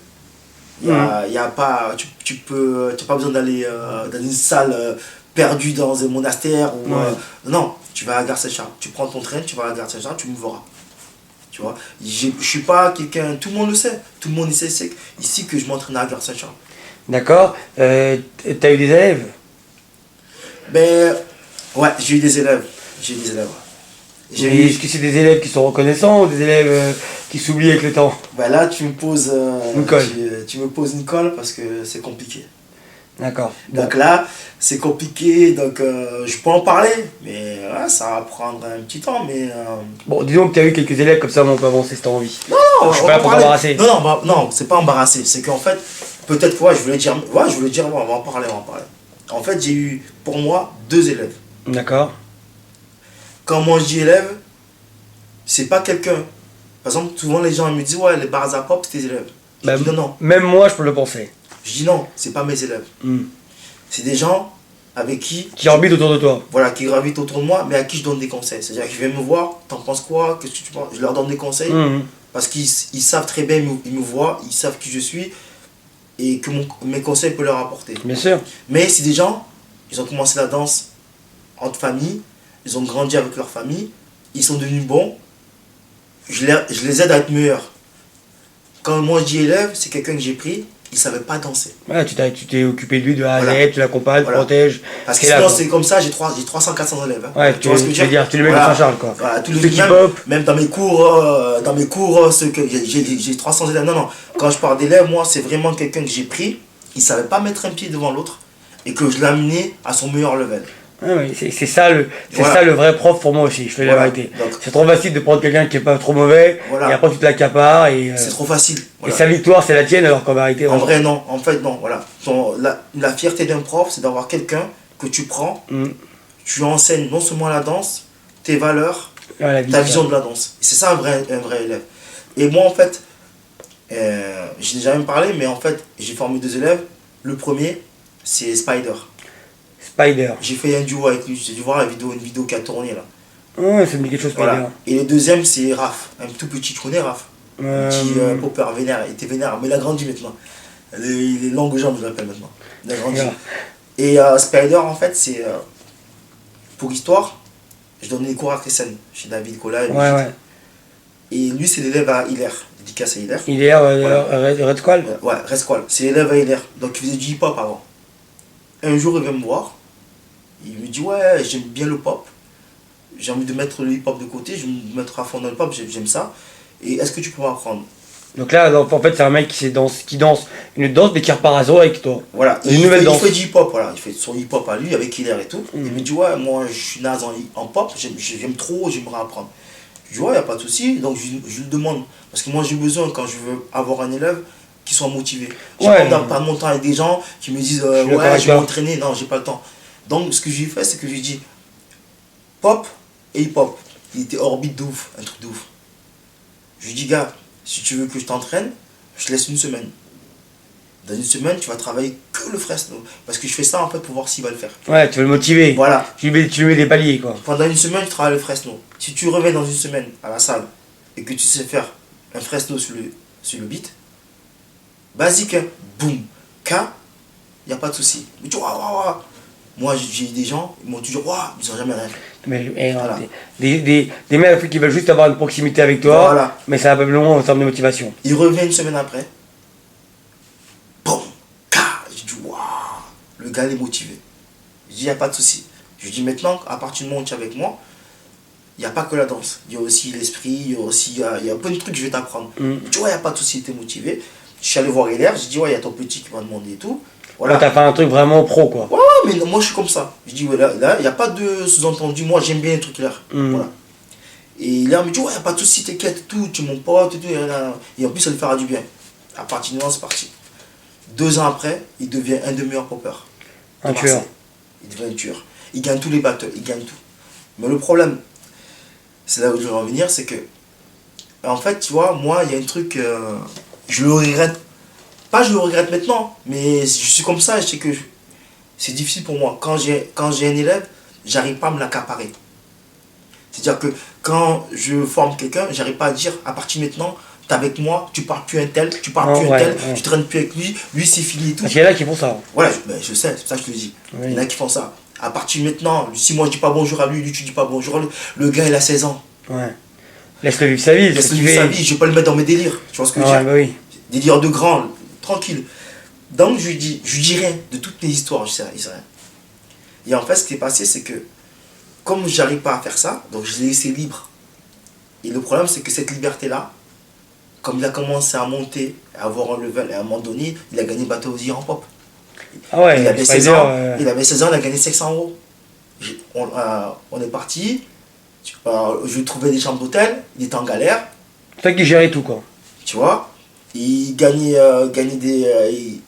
Il y a pas, tu n'as pas besoin d'aller dans une salle perdue dans un monastère. Ou, Ouais. non, tu vas à Gare Saint-Charles. Tu prends ton train, tu vas à Gare Saint-Charles, tu me verras. Tu vois, je suis pas quelqu'un, tout le monde le sait. Tout le monde sait ici que je m'entraîne à Gare Saint-Charles. D'accord. T'as eu des élèves? Ben, ouais, j'ai eu des élèves. J'ai eu des élèves. J'ai Et eu. est-ce que c'est des élèves qui sont reconnaissants ou des élèves qui s'oublient avec le temps? Ben là, tu me poses. Une colle. Tu me poses une colle parce que c'est compliqué. D'accord. Bon. Donc là, c'est compliqué, donc je peux en parler, mais ouais, ça va prendre un petit temps, mais... Bon, disons que tu as eu quelques élèves, comme ça on peut avancer si tu as envie. Non, Je suis on pas là va pour parler. t'embarrasser. Non, non, c'est pas embarrassé, c'est qu'en fait, peut-être quoi, je voulais dire, on va en parler, En fait, j'ai eu, pour moi, 2 élèves. D'accord. Quand moi je dis élève, c'est pas quelqu'un... Par exemple, souvent les gens me disent, ouais, les Barza Pop, c'est tes élèves. Je Bah, dis non. Même moi, je peux le penser. Je dis non, c'est pas mes élèves. Hmm. C'est des gens avec qui... Qui orbitent autour de toi. Voilà, qui gravitent autour de moi, mais à qui je donne des conseils. C'est-à-dire qu'ils viennent me voir, t'en penses quoi, qu'est-ce que tu penses? Je leur donne des conseils, Hmm. parce qu'ils savent très bien, ils me voient, ils savent qui je suis, et que mes conseils peuvent leur apporter. Bien sûr. Mais c'est des gens, ils ont commencé la danse entre famille, ils ont grandi avec leur famille, ils sont devenus bons, je les aide à être meilleurs. Quand moi je dis élève, c'est quelqu'un que j'ai pris, il ne savait pas danser. Ouais, tu t'es occupé de lui de A à Z, Voilà. tu l'accompagnes, Voilà. tu protèges. Parce que t'es là, sinon quoi. c'est comme ça, j'ai 300-400 élèves. Hein. Ouais, Tu vois ce que je veux dire? tu les mets Voilà. de Saint-Charles, quoi. Voilà, tous Ceux les qui même, pop. même dans mes cours, j'ai 300 élèves. Non, non, quand je parle d'élèves, moi, c'est vraiment quelqu'un que j'ai pris, il ne savait pas mettre un pied devant l'autre, et que je l'ai amené à son meilleur level. Ouais, ouais, c'est ça Voilà. ça le vrai prof pour moi aussi, je fais la Voilà. vérité. Donc- C'est trop facile de prendre quelqu'un qui est pas trop mauvais, Voilà. et après tu te l'accapares, et C'est trop facile. Voilà. sa victoire c'est la tienne, alors qu'en vérité, En vraiment. vrai, non. En fait, non. Voilà. La fierté d'un prof, c'est d'avoir quelqu'un que tu prends, Hmm. tu enseignes non seulement la danse, tes valeurs, Ouais, la vie, ta ça. vision de la danse. Et c'est ça un vrai élève. Et moi, en fait, j'ai déjà même parlé, mais en fait, j'ai formé 2 élèves. Le premier, c'est Spider. Spider. J'ai fait un duo avec lui. J'ai dû voir une vidéo qui a tourné là. Ouais, ça me dit quelque chose, Voilà. Spider. Et le deuxième, c'est Raph. Un tout petit, tu connais Raph? Un petit Euh, popper vénère. Il était vénère, mais il a grandi maintenant. Il est longue jambes, je l'appelle maintenant. Il a grandi. yeah. Et Spider, en fait, c'est. Pour histoire, je donnais des cours à Crescent, chez David Cola. Ouais, ouais. Et lui, c'est l'élève à Hiller. Dédicace à Hiller. Il est Voilà. Red Squall. Ouais, Resqual. C'est l'élève à Hiller. Donc il faisait du hip-hop avant. Un jour, il vient me voir. Il me dit, ouais, j'aime bien le pop. J'ai envie de mettre le hip-hop de côté. Je vais me mettre à fond dans le pop. J'aime ça. Et est-ce que tu peux m'apprendre? Donc là, en fait, c'est un mec qui danse une danse, mais qui repart à zéro avec toi. Voilà. Une nouvelle danse. Il fait du hip-hop. Voilà. Il fait son hip-hop à lui avec Hiller et tout. Mhm. Il me dit, ouais, moi, je suis naze en pop. J'aime trop. J'aimerais apprendre. Je dis, ouais, il n'y a pas de souci. Donc je lui demande. Parce que moi, j'ai besoin, quand je veux avoir un élève, qui soit motivé. J'ai Ouais. pas pas mon temps avec des gens qui me disent, suis d'accord ouais, avec je vais toi. m'entraîner. Non, j'ai pas le temps. Donc, ce que j'ai fait, c'est que j'ai dit, pop et hip-hop. Il était orbite de ouf, un truc de ouf. Je lui dis, gars, si tu veux que je t'entraîne, je te laisse une semaine. Dans une semaine, tu vas travailler que le Fresno. Parce que je fais ça en fait pour voir s'il va le faire. Ouais, tu veux le motiver. Voilà. Tu lui mets des paliers, quoi. Pendant une semaine, tu travailles le Fresno. Si tu reviens dans une semaine à la salle et que tu sais faire un Fresno sur le beat, basique, hein, boum, K, il n'y a pas de souci. Mais tu vois, moi j'ai eu des gens, ils m'ont toujours, ils n'ont jamais rien fait. Mais Voilà. des mecs qui veulent juste avoir une proximité avec toi, Voilà. mais ça va pas plus loin en termes de motivation. Il revient une semaine après, boum, K, j'ai dit, le gars il est motivé. Je dis, il n'y a pas de souci. Je dis, maintenant, à partir du moment où tu es avec moi, il n'y a pas que la danse. Il y a aussi l'esprit, il y a aussi il y a plein de trucs que je vais t'apprendre. Tu vois, il n'y a pas de souci, tu es motivé. Je suis allé voir Hilaire, j'ai dit, ouais, il y a ton petit qui m'a demandé et tout. Voilà. Là, t'as fait un truc vraiment pro, quoi. Ouais, mais non, moi je suis comme ça. Je dis, ouais, là, il n'y a pas de sous-entendu. Moi, j'aime bien les trucs clairs. Voilà. Et Hilaire me dit, ouais, il n'y a pas de souci, t'inquiète, tout, tu es mon pote, et tout. Et en plus, ça lui fera du bien. À partir de là, c'est parti. 2 ans après, il devient un des meilleurs poppers. Un tueur. Il devient un tueur. Il gagne tous les battles, il gagne tout. Mais le problème, c'est là où je veux en venir, c'est que, en fait, tu vois, moi, il y a un truc, je le regrette. Pas je le regrette maintenant, mais je suis comme ça, je sais que c'est difficile pour moi. Quand j'ai un élève, j'arrive pas à me l'accaparer. C'est-à-dire que quand je forme quelqu'un, j'arrive pas à dire, à partir de maintenant, t'es avec moi, tu parles plus un tel, tu parles plus un tel, tu traînes plus avec lui c'est fini et tout. Parce qu'il y en a qui font ça. Voilà, je sais, c'est pour ça que je te le dis. Oui. Il y en a qui font ça. À partir de maintenant, si moi je dis pas bonjour à lui, lui tu dis pas bonjour à lui, le gars il a 16 ans. Ouais. Laisse-le vivre sa vie. Laisse-le vivre sa vie, je vais pas le mettre dans mes délires. Tu vois ce que je veux dire? Bah oui. Délire de grand, tranquille. Donc je lui dis rien de toutes mes histoires, je sais rien. Et en fait, ce qui est passé, c'est que comme j'arrive pas à faire ça, donc je l'ai laissé libre. Et le problème, c'est que cette liberté-là, comme il a commencé à monter, à avoir un level, et à un moment donné, il a gagné Battle of the Year en pop. Ah ouais, il avait 16 Spider, ans, il avait 16 ans, il a gagné 500 euros. On est parti, je trouvais des chambres d'hôtel, il était en galère, c'est toi qui gérais tout, quoi. tu vois. Il gagnait,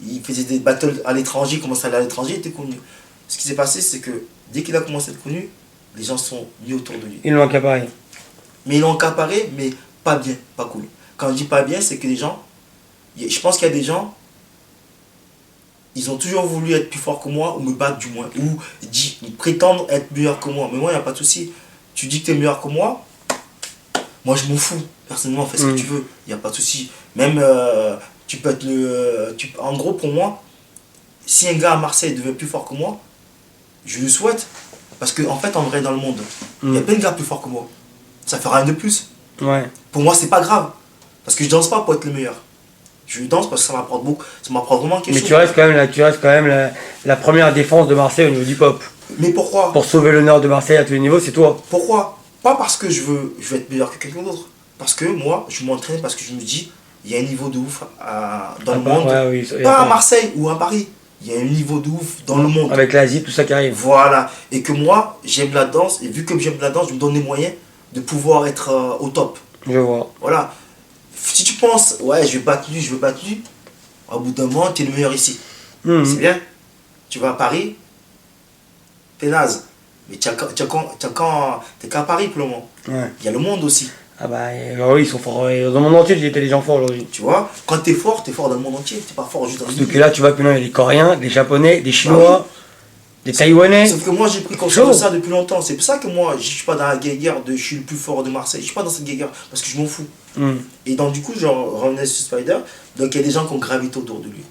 il faisait des battles à l'étranger, il commençait à aller à l'étranger, il était connu. Ce qui s'est passé, c'est que dès qu'il a commencé à être connu, les gens sont mis autour de lui. Ils l'ont accaparé. Mais ils l'ont accaparé, mais pas bien, pas cool. Quand je dis pas bien, c'est que les gens, je pense qu'il y a des gens, ils ont toujours voulu être plus forts que moi, ou me battre du moins, ou prétendre être meilleur que moi. Mais moi, il n'y a pas de souci. Tu dis que tu es meilleur que moi je m'en fous. Personnellement, fais ce que tu veux, il n'y a pas de souci. Même, tu peux être en gros, pour moi, si un gars à Marseille devient plus fort que moi, je le souhaite. Parce qu'en fait, en vrai, dans le monde, il y a plein de gars plus forts que moi. Ça fait rien de plus. Ouais. Pour moi, c'est pas grave. Parce que je danse pas pour être le meilleur. Je danse parce que ça m'apporte beaucoup. Ça m'apporte vraiment quelque chose. Mais tu restes quand même la première défense de Marseille au niveau du pop. Mais pourquoi? Pour sauver l'honneur de Marseille à tous les niveaux, c'est toi. Pourquoi? Pas parce que je veux être meilleur que quelqu'un d'autre. Parce que moi, je m'entraîne parce que je me dis, il y a un niveau de ouf dans le monde. Ouais, oui, pas à Marseille ou à Paris. Il y a un niveau de ouf dans le monde. Avec l'Asie, tout ça qui arrive. Voilà. Et que moi, j'aime la danse. Et vu que j'aime la danse, je me donne les moyens de pouvoir être au top. Je vois. Voilà. Si tu penses, ouais, je vais battre lui, au bout d'un moment, tu es le meilleur ici. C'est bien. Tu vas à Paris, t'es naze. Mais t'es qu'à Paris pour le moment. Ouais. Il y a le monde aussi. Ah bah oui, ils sont forts. Dans le monde entier, il y a des gens forts aujourd'hui. Tu vois, quand t'es fort dans le monde entier. T'es pas fort juste dans le Parce que là, tu vois que maintenant, il y a des Coréens, des Japonais, des Chinois. Bah Des Taïwanais. Sauf que moi j'ai pris conscience de ça depuis longtemps. C'est pour ça que moi je suis pas dans la guéguerre de je suis le plus fort de Marseille. Je suis pas dans cette guéguerre parce que je m'en fous. Et donc du coup, genre, revenais sur Spider. Donc il y a des gens qui ont gravité autour de lui.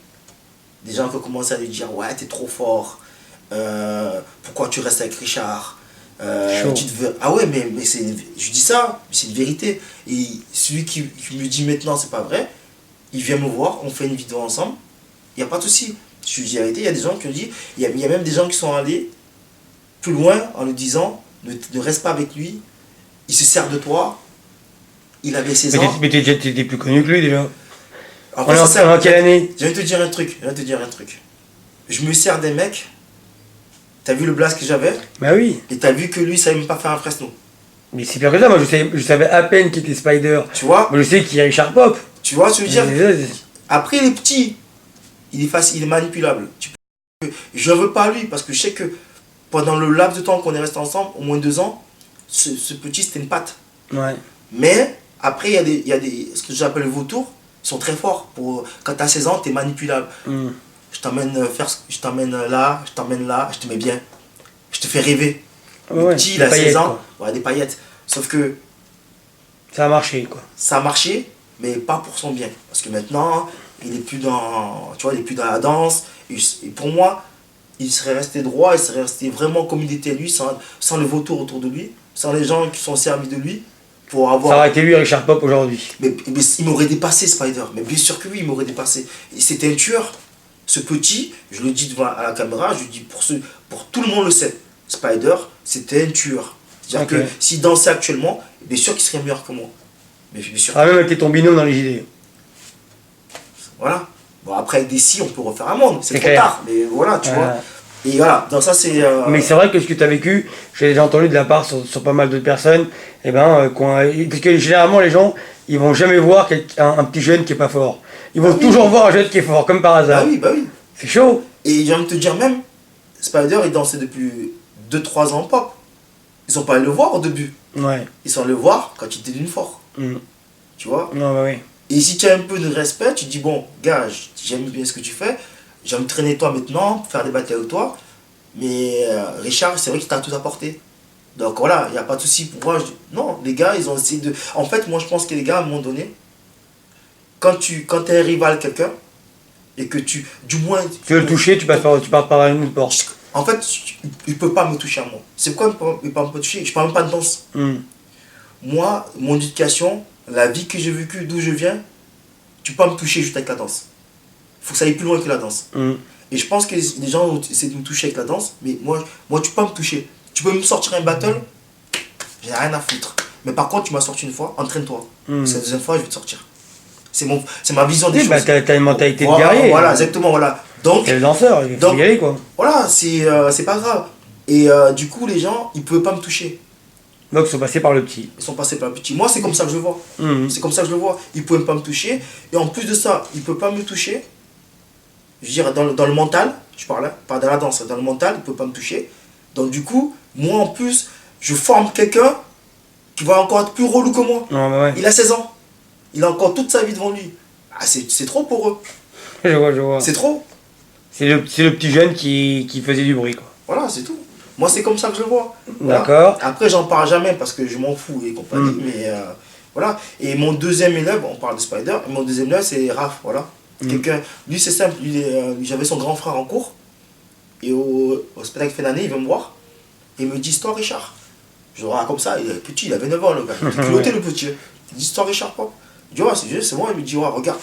Des gens qui ont commencé à lui dire ouais, t'es trop fort. Pourquoi tu restes avec Richard? Tu te veux... Ah ouais, mais c'est je dis ça, c'est une vérité. Et celui qui me dit maintenant c'est pas vrai, il vient me voir, on fait une vidéo ensemble. Il n'y a pas de souci. Je lui dis la vérité, il y a des gens qui ont dit, il y a même des gens qui sont allés plus loin en lui disant ne reste pas avec lui, il se sert de toi, il avait 16 ans. Mais t'es plus connu que lui déjà. Après, on est en quelle année? Je vais te dire un truc, je me sers des mecs, t'as vu le blast que j'avais? Bah oui. Et t'as vu que lui, il savait même pas faire un Fresno. Mais c'est pire que ça, moi je savais à peine qui était Spider. Tu vois? Moi je sais qu'il y a Richard Pop. Tu vois ce que je veux dire? Après, il est petit, il est facile, il est manipulable. Je veux pas lui parce que je sais que pendant le laps de temps qu'on est resté ensemble, au moins 2 ans, ce petit c'était une patte. Ouais. Mais après, il y a des ce que j'appelle les vautours, ils sont très forts. Quand tu as 16 ans, tu es manipulable. Je t'emmène là, je te mets bien. Je te fais rêver. Le petit, il a 16 ans, ouais, des paillettes. Sauf que ça a marché quoi. Ça a marché, mais pas pour son bien. Parce que maintenant, il est plus dans, tu vois, il est plus dans la danse. Et pour moi, il serait resté droit, il serait resté vraiment comme il était lui, sans le vautour autour de lui, sans les gens qui sont servis de lui. Pour avoir... Ça aurait été lui Richard Pop aujourd'hui. Mais il m'aurait dépassé Spider, mais bien sûr que oui, il m'aurait dépassé. Et c'était un tueur. Ce petit, je le dis devant à la caméra, je le dis pour tout le monde le sait, Spider, c'était un tueur. C'est-à-dire que s'il dansait actuellement, bien sûr qu'il serait meilleur que moi. Mais bien sûr. Ça a même été ton binôme dans les JD. Voilà. Bon, après, avec des si, on peut refaire un monde. C'est trop tard. Mais voilà, tu vois. Et voilà, dans ça, c'est. Mais c'est vrai que ce que tu as vécu, j'ai déjà entendu de la part sur pas mal d'autres personnes, et parce que généralement, les gens, ils vont jamais voir un petit jeune qui est pas fort. Ils vont toujours voir un jeune qui est fort, comme par hasard. Bah oui. C'est chaud. Et j'ai envie de te dire même, Spider, il dansait depuis 2-3 ans en pop. Ils sont pas allés le voir au début. Ouais. Ils sont allés le voir quand il était d'une fort. Tu vois? Non, bah oui. Et si tu as un peu de respect, tu te dis, bon, gars, j'aime bien ce que tu fais, j'ai envie de traîner toi maintenant, faire des batailles avec toi, mais Richard, c'est vrai qu'il t'a tout apporté. Donc voilà, il n'y a pas de souci pour moi. Non, les gars, ils ont essayé de... En fait, moi, je pense que les gars, à un moment donné, quand tu es un rival quelqu'un, et que du moins... Tu veux le toucher, tu passes par une porte. En fait, il ne peut pas me toucher à moi. C'est pourquoi il ne peut pas me toucher? Je ne parle même pas de danse. Moi, mon éducation, la vie que j'ai vécue, d'où je viens, tu peux pas me toucher juste avec la danse. Il faut que ça aille plus loin que la danse. Et je pense que les gens essaient de me toucher avec la danse, mais moi tu peux pas me toucher. Tu peux me sortir un battle, j'ai rien à foutre. Mais par contre, tu m'as sorti une fois, entraîne-toi. C'est la deuxième fois, je vais te sortir. C'est ma vision des choses. Bah, t'as une mentalité de guerrier. Voilà, exactement, voilà. Donc, t'es le danseur, il faut y aller quoi. Voilà, c'est pas grave. Et du coup, les gens, ils pouvaient pas me toucher. Donc ils sont passés par le petit. Ils sont passés par le petit. Moi, c'est comme ça que je le vois. C'est comme ça que je le vois. Ils ne pouvaient pas me toucher. Et en plus de ça, ils ne peuvent pas me toucher. Je veux dire, dans le mental, je parle, pas dans la danse, dans le mental, ils ne peuvent pas me toucher. Donc du coup, moi en plus, je forme quelqu'un qui va encore être plus relou que moi. Non, bah ouais. Il a 16 ans. Il a encore toute sa vie devant lui. Ah, c'est trop pour eux. Je vois. C'est trop. C'est le petit jeune qui faisait du bruit quoi. Voilà, c'est tout. Moi, c'est comme ça que je le vois. Voilà. D'accord. Après, j'en parle jamais parce que je m'en fous et compagnie. Mais voilà. Et mon deuxième élève, on parle de Spider, mon deuxième élève, c'est Raph. Voilà. Quelqu'un, lui, c'est simple. J'avais son grand frère en cours. Et au spectacle fin d'année, il vient me voir. Et il me dit, toi, Richard. Je le regarde comme ça. Il est petit, il avait 9 ans, le gars. Il était culotté, le petit. Il dit, toi, Richard, pop. Je dis, ouais, c'est moi. Il me dit, ouais, regarde.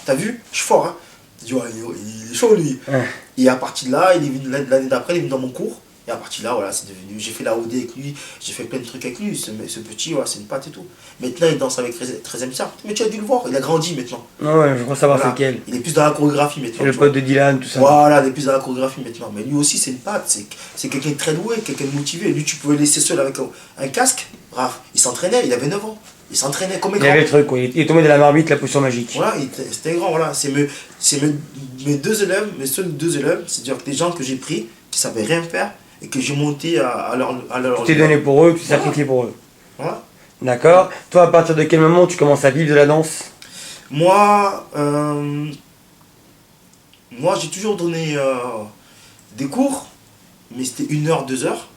T'as vu? Je suis fort, hein. Je dis, ouais, il est chaud, lui. Et à partir de là, l'année d'après, il est venu dans mon cours. Et à partir de là, voilà, c'est devenu. J'ai fait la OD avec lui, j'ai fait plein de trucs avec lui. Ce petit, ouais, c'est une patte et tout. Maintenant, il danse avec 13e cercle. Mais tu as dû le voir, il a grandi maintenant. Non, ouais, je crois savoir Voilà. c'est quel. Il est plus dans la chorégraphie maintenant. C'est le pote de Dylan, tout ça. Voilà, il est plus dans la chorégraphie maintenant. Mais lui aussi, c'est une patte. C'est quelqu'un de très doué, quelqu'un de motivé. Lui, tu pouvais le laisser seul avec un casque. Raph, il s'entraînait, il avait 9 ans. Il s'entraînait comme un grand. Il avait le truc, quoi. Il est tombé de la marmite, la potion magique. Voilà, c'était grand, voilà. C'est mes deux élèves, mes seuls 2 élèves, c'est-à-dire que des gens que j'ai pris, qui savaient rien faire, et que j'ai monté à leur... Tu t'es donné pour eux, tu t'es sacrifié pour eux. Voilà. D'accord. Toi, à partir de quel moment tu commences à vivre de la danse? Moi, j'ai toujours donné des cours, mais c'était 1 heure, 2 heures.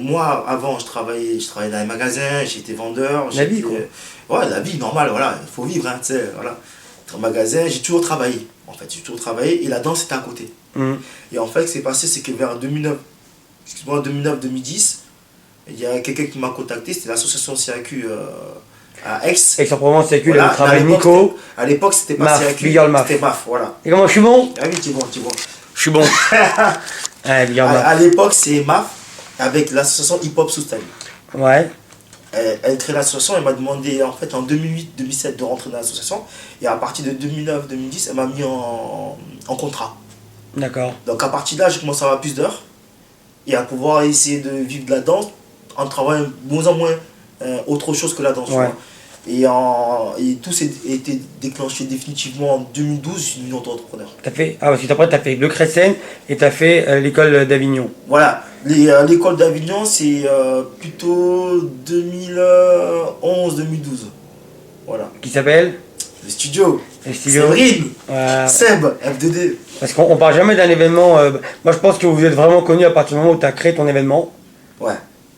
Moi, avant, je travaillais dans les magasins, j'étais vendeur. La vie, quoi. Ouais, la vie normale, voilà, il faut vivre, hein, tu sais, voilà. Dans le magasin, j'ai toujours travaillé, en fait, j'ai toujours travaillé, et la danse était à côté. Et en fait, ce qui s'est passé, c'est que vers 2009, excuse-moi, 2009-2010, il y a quelqu'un qui m'a contacté, c'était l'association CAQ à Aix. Aix-en-Provence, CAQ, Voilà, le travail Nico. à l'époque, c'était pas Maf, CAQ, Big Girl Maf. c'était MAF, voilà. Et comment je suis bon? Ah oui, tu es bon, tu es bon. Je suis bon. Ouais, Big Girl Maf. À l'époque, c'est MAF avec l'association Hip Hop Soustali. Ouais. Elle crée l'association, elle m'a demandé en fait en 2008-2007 de rentrer dans l'association. Et à partir de 2009-2010, elle m'a mis en contrat. D'accord. Donc à partir de là, j'ai commencé à avoir plus d'heures et à pouvoir essayer de vivre de la danse en travaillant de moins en moins autre chose que la danse. tu Ouais. vois. Et tout s'est été déclenché définitivement en 2012, je suis devenu auto-entrepreneur. T'as fait. Ah, parce que après, t'as fait le Crescent et t'as fait l'école d'Avignon. Voilà, l'école d'Avignon, c'est plutôt 2011-2012. Voilà. Qui s'appelle Le studio. le studio. Séverine, Ouais. Seb, F2D. Parce qu'on parle jamais d'un événement. Moi, je pense que vous êtes vraiment connu à partir du moment où tu as créé ton événement, Ouais,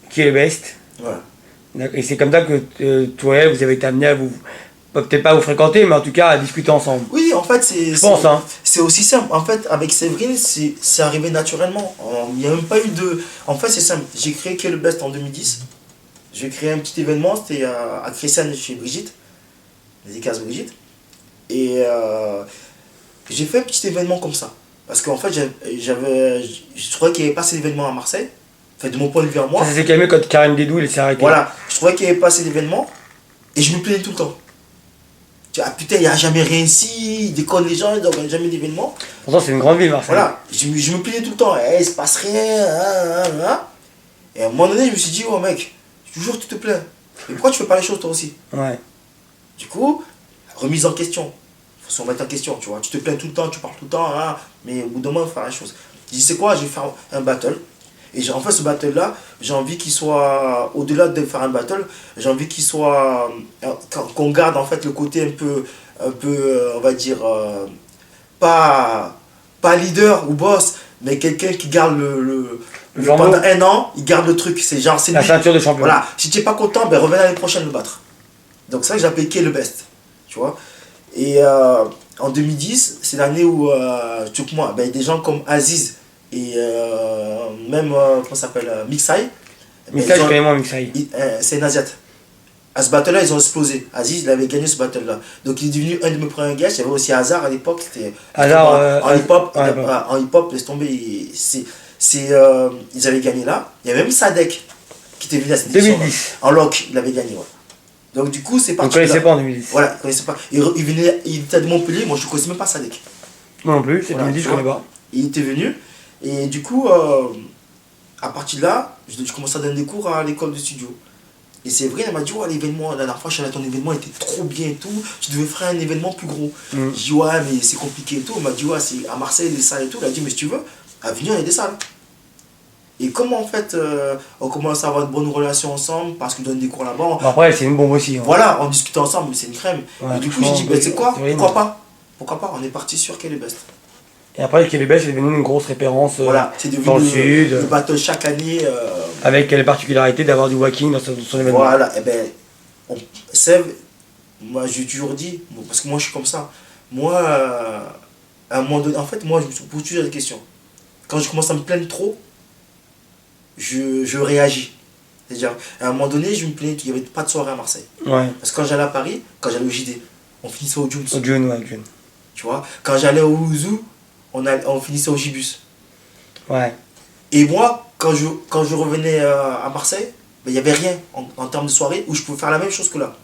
qui est le best. voilà. Et c'est comme ça que toi et elle, vous avez été amenés à vous. Peut-être pas à vous fréquenter, mais en tout cas à discuter ensemble. Oui, en fait, Je pense, hein. c'est aussi simple. En fait, avec Séverine, c'est arrivé naturellement. Il n'y a même pas eu de. En fait, c'est simple. J'ai créé Qui est le Best en 2010. J'ai créé un petit événement, c'était à Crescent chez Brigitte, dédicace Brigitte. Et j'ai fait un petit événement comme ça. Parce qu'en fait, je trouvais qu'il n'y avait pas assez d'événements à Marseille. Enfin, de mon point de vue à moi. Ça s'est calmé quand Karim Dedou il s'est arrêté. Voilà, je trouvais qu'il n'y avait pas assez d'événements. Et je me plaignais tout le temps. Tu vois, ah, putain, il n'y a jamais rien ici, ils déconnent les gens, ils n'organisent jamais d'événements. Pourtant, c'est une grande ville, Marseille. Voilà, je me plaignais tout le temps, il ne se passe rien. Et à un moment donné, je me suis dit, oh mec, toujours tu te plains. Mais pourquoi tu fais pas les choses toi aussi? Ouais. Du coup, remise en question. Il faut se remettre en question, tu vois. Tu te plains tout le temps, tu parles tout le temps, mais au bout d'un moment, il faut faire les choses. Je dis, c'est quoi? Je vais faire un battle. Et en fait, ce battle-là, j'ai envie qu'il soit, au-delà de faire un battle, j'ai envie qu'il soit, qu'on garde en fait le côté un peu on va dire, pas leader ou boss, mais quelqu'un qui garde pendant 1 an, il garde le truc. C'est genre, c'est la ceinture de champion. Voilà, si tu n'es pas content, ben reviens l'année prochaine le battre. Donc ça, j'ai appelé Qui est le Best, tu vois. Et en 2010, c'est l'année où, moi, ben, des gens comme Aziz, et même, comment ça s'appelle, Mixai. Mixai, je connais moins Mixai. C'est un Asiate. À ce battle-là, ils ont explosé. Aziz, il avait gagné ce battle-là. Donc il est devenu un de mes premiers guests. Il y avait aussi Hazard à l'époque. Hazard, en hip-hop, ouais, en hip-hop, laisse tomber. Ils avaient gagné là. Il y avait même Sadek qui était venu à cette édition. 2010. En lock, il avait gagné. Ouais. Donc du coup, c'est parti. On ne connaissait pas en 2010. Voilà, il connaissait pas. Il était de Montpellier. Moi, je ne connaissais même pas Sadek. Moi non plus, c'est Voilà, 2010, je connais pas. Il était venu. Et du coup, à partir de là, je commençais à donner des cours à l'école de studio. Et c'est vrai, elle m'a dit, ouais, l'événement, la dernière fois, je suis allé à ton événement, il était trop bien et tout. Tu devais faire un événement plus gros. Je dis, ouais, mais c'est compliqué et tout. Elle m'a dit, ouais, c'est à Marseille, des salles et tout. Elle a dit, mais si tu veux, à Avignon, il y a des salles. Et comme en fait, on commence à avoir de bonnes relations ensemble, parce qu'il donne des cours là-bas. Après, c'est une bombe aussi. Hein. Voilà, on discutait ensemble, mais c'est une crème. Ouais, et du coup, j'ai dit, ben, c'est quoi, pourquoi pas, on est parti sur Qui est le Best. Et après, le Québec, c'est devenu une grosse référence voilà, c'est devenu dans le sud. Le battle chaque année. Avec la particularité d'avoir du walking dans son événement. Voilà, et ben, Seb, moi j'ai toujours dit, parce que moi je suis comme ça. Moi, à un moment donné, en fait, moi je me pose toujours des questions. Quand je commence à me plaindre trop, je réagis. C'est-à-dire, à un moment donné, je me plaignais qu'il n'y avait pas de soirée à Marseille. Ouais. Parce que quand j'allais à Paris, quand j'allais au JD, on finissait au Junes. Au June, ouais, June. Tu vois, quand j'allais au Ouzou, on finissait au Gibus. Ouais. Et moi, quand je revenais à Marseille, ben, il n'y avait rien en termes de soirée où je pouvais faire la même chose que là.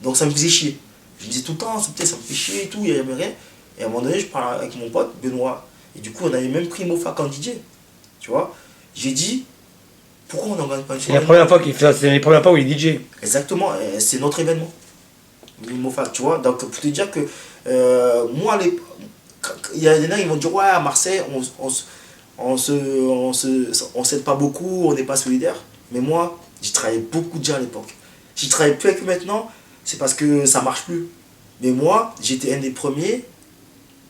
Donc ça me faisait chier. Je me disais tout le temps, ça me fait chier et tout, il n'y avait rien. Et à un moment donné, je parlais avec mon pote, Benoît. Et du coup, on avait même pris Mofac en DJ. Tu vois, j'ai dit, pourquoi on n'organise pas une soirée? C'est les premières fois où il est DJ. Exactement, c'est notre événement. Mofac, tu vois. Donc pour te dire que moi, il y a des gens qui vont dire, ouais, à Marseille, on s'aide pas beaucoup, on n'est pas solidaire. Mais moi, j'ai travaillé beaucoup déjà à l'époque. J'y travaille plus avec eux maintenant, c'est parce que ça marche plus. Mais moi, j'étais un des premiers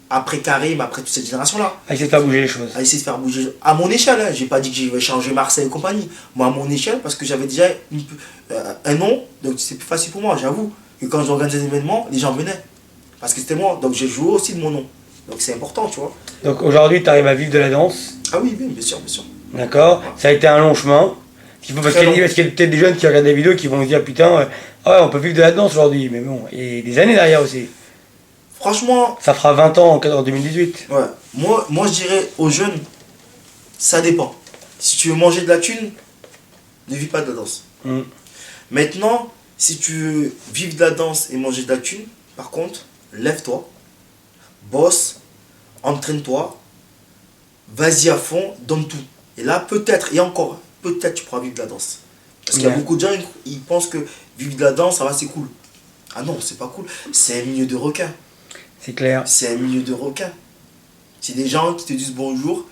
après Karim, après toute cette génération-là. À essayer de faire bouger les choses. À essayer de faire bouger à mon échelle. Hein. J'ai pas dit que je vais changer Marseille et compagnie. Moi, à mon échelle, parce que j'avais déjà un nom, donc c'est plus facile pour moi, j'avoue. Et quand j'organisais des événements, les gens venaient. Parce que c'était moi. Donc j'ai joué aussi de mon nom. Donc c'est important, tu vois. Donc aujourd'hui, tu arrives à vivre de la danse. Ah oui, bien sûr, bien sûr. D'accord. Ça a été un long chemin. Parce qu'il y a peut-être des jeunes qui regardent des vidéos qui vont se dire putain, ah ouais, on peut vivre de la danse aujourd'hui. Mais bon, il y a des années derrière aussi. Franchement. Ça fera 20 ans en 2018. Ouais. Moi, je dirais aux jeunes, ça dépend. Si tu veux manger de la thune, ne vis pas de la danse. Maintenant, si tu veux vivre de la danse et manger de la thune, par contre, lève-toi, bosse, entraîne-toi, vas-y à fond, donne tout. Et là, peut-être, et encore, peut-être tu pourras vivre de la danse. Parce qu'il y a beaucoup de gens, ils pensent que vivre de la danse, ça va, c'est cool. Ah non, c'est pas cool. C'est un milieu de requins. C'est clair. C'est un milieu de requins. C'est des gens qui te disent bonjour,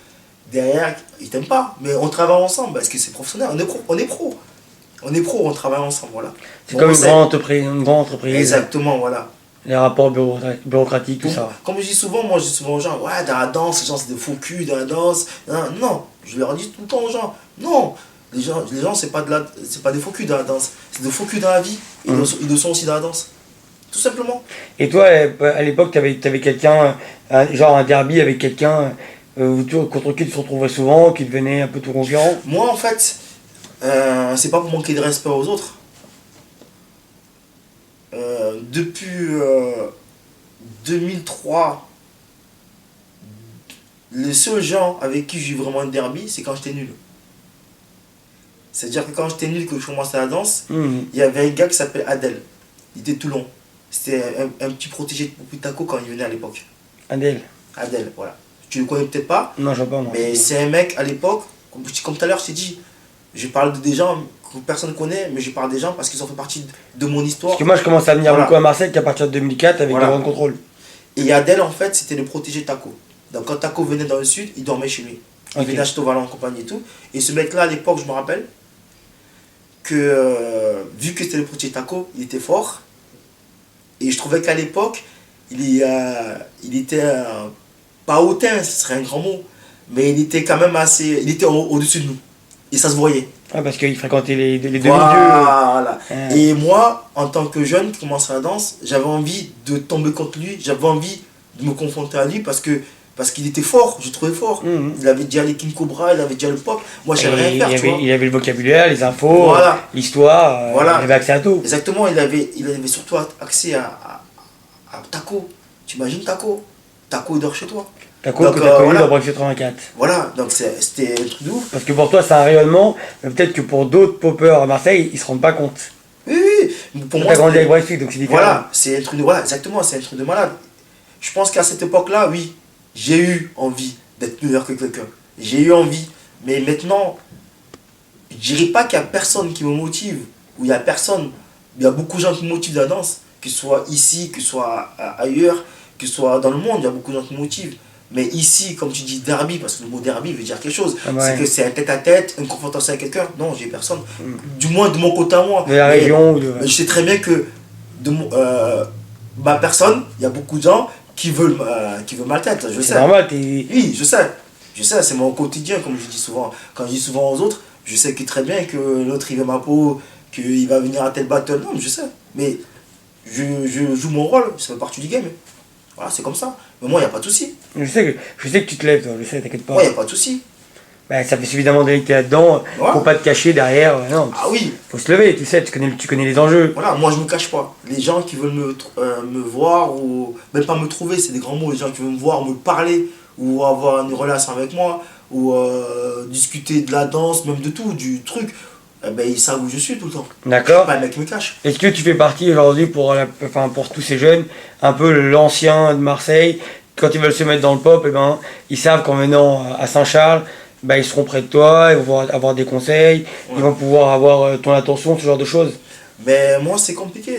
derrière, ils t'aiment pas. Mais on travaille ensemble, parce que c'est professionnel, on est pro. On est pro, on travaille ensemble, voilà. C'est comme une grande entreprise. Exactement, voilà. Les rapports bureaucratiques, tout ça. Comme je dis souvent, moi je dis souvent aux gens, ouais, dans la danse, les gens c'est des faux culs, dans la danse. Non, je leur dis tout le temps aux gens, non, les gens c'est pas des faux culs dans la danse, c'est des faux culs dans la vie, ils le sont aussi dans la danse. Tout simplement. Et toi, à l'époque, tu avais quelqu'un, genre un derby avec quelqu'un contre qui tu te retrouvais souvent, qui devenait un peu ton concurrent? Moi, en fait, c'est pas pour manquer de respect aux autres. Depuis 2003, les seuls gens avec qui j'ai eu vraiment un derby, c'est quand j'étais nul. C'est-à-dire que quand j'étais nul, que je commençais la danse, il y avait un gars qui s'appelait Adèle. Il était de Toulon. C'était un petit protégé de Popitaco quand il venait à l'époque. Adèle, voilà. Tu le connais peut-être pas. Non, je vois pas, non. Mais c'est un mec à l'époque, comme tout à l'heure, je t'ai dit, je parle de des gens que personne ne connaît, mais je parle des gens parce qu'ils ont fait partie de mon histoire. Parce que moi, je commence à venir beaucoup à Marseille qu'à partir de 2004 avec des grands contrôles. Et Adèle, en fait, c'était le protégé de Taco. Donc quand Taco venait dans le sud, il dormait chez lui. Il venait à Château-Vallon en compagnie et tout. Et ce mec-là, à l'époque, je me rappelle, que vu que c'était le protégé de Taco, il était fort. Et je trouvais qu'à l'époque, il était pas hautain, ce serait un grand mot, mais il était quand même assez. Il était au-dessus de nous. Et ça se voyait. Ah, parce qu'il fréquentait les demi-dieux. Voilà. Et moi, en tant que jeune qui commençait la danse, j'avais envie de tomber contre lui, j'avais envie de me confronter à lui parce qu'il était fort, je trouvais fort. Il avait déjà les King Cobra, il avait déjà le pop. Moi, je savais rien faire, tu vois. Il avait le vocabulaire, les infos, l'histoire, il avait accès à tout. Exactement, il avait surtout accès à Taco. Tu imagines Taco? Taco, il dort chez toi. Taco que tu as connu dans Bref 84. Voilà, donc c'était un truc de ouf. Parce que pour toi, c'est un rayonnement, mais peut-être que pour d'autres poppers à Marseille, ils se rendent pas compte. Oui. Pour moi, t'as grandi avec Bref, donc c'est différent. Voilà, c'est un truc de, exactement, c'est un truc de malade. Je pense qu'à cette époque-là, oui, j'ai eu envie d'être meilleur que quelqu'un. J'ai eu envie, mais maintenant, je dirais pas qu'il y a personne qui me motive, ou il y a beaucoup de gens qui me motivent la danse, que ce soit ici, que ce soit ailleurs, que ce soit dans le monde, il y a beaucoup de gens qui me motivent. Mais ici, comme tu dis derby, parce que le mot derby veut dire quelque chose, c'est que c'est un tête-à-tête, une confrontation avec quelqu'un. Non, j'ai personne. Du moins de mon côté à moi. De la région. Je sais très bien que ma personne, il y a beaucoup de gens qui veulent ma tête. Je sais. C'est normal, Oui, je sais. Je sais, c'est mon quotidien, comme je dis souvent. Quand je dis souvent aux autres, je sais que très bien que l'autre il veut ma peau, qu'il va venir à tel battle. Non, je sais. Mais je joue mon rôle, ça fait partie du game. Voilà, c'est comme ça. Mais moi, il n'y a pas de souci. Je sais que tu te lèves, toi, je sais, t'inquiète pas. Moi, il n'y a pas de souci. Bah, ça fait suffisamment d'années que t'es là-dedans pour pas te cacher derrière. Non, ah oui. Faut se lever, tu sais, tu connais les enjeux. Voilà, moi je me cache pas. Les gens qui veulent me voir, ou même pas me trouver, c'est des grands mots. Les gens qui veulent me voir, me parler, ou avoir une relation avec moi, ou discuter de la danse, même de tout, du truc. Ben, ils savent où je suis tout le temps. D'accord. Pas le mec qui me cache. Est-ce que tu fais partie aujourd'hui pour tous ces jeunes, un peu l'ancien de Marseille, quand ils veulent se mettre dans le pop, ils savent qu'en venant à Saint-Charles, ils seront près de toi, ils vont avoir des conseils, ils vont pouvoir avoir ton attention, ce genre de choses. Mais moi c'est compliqué,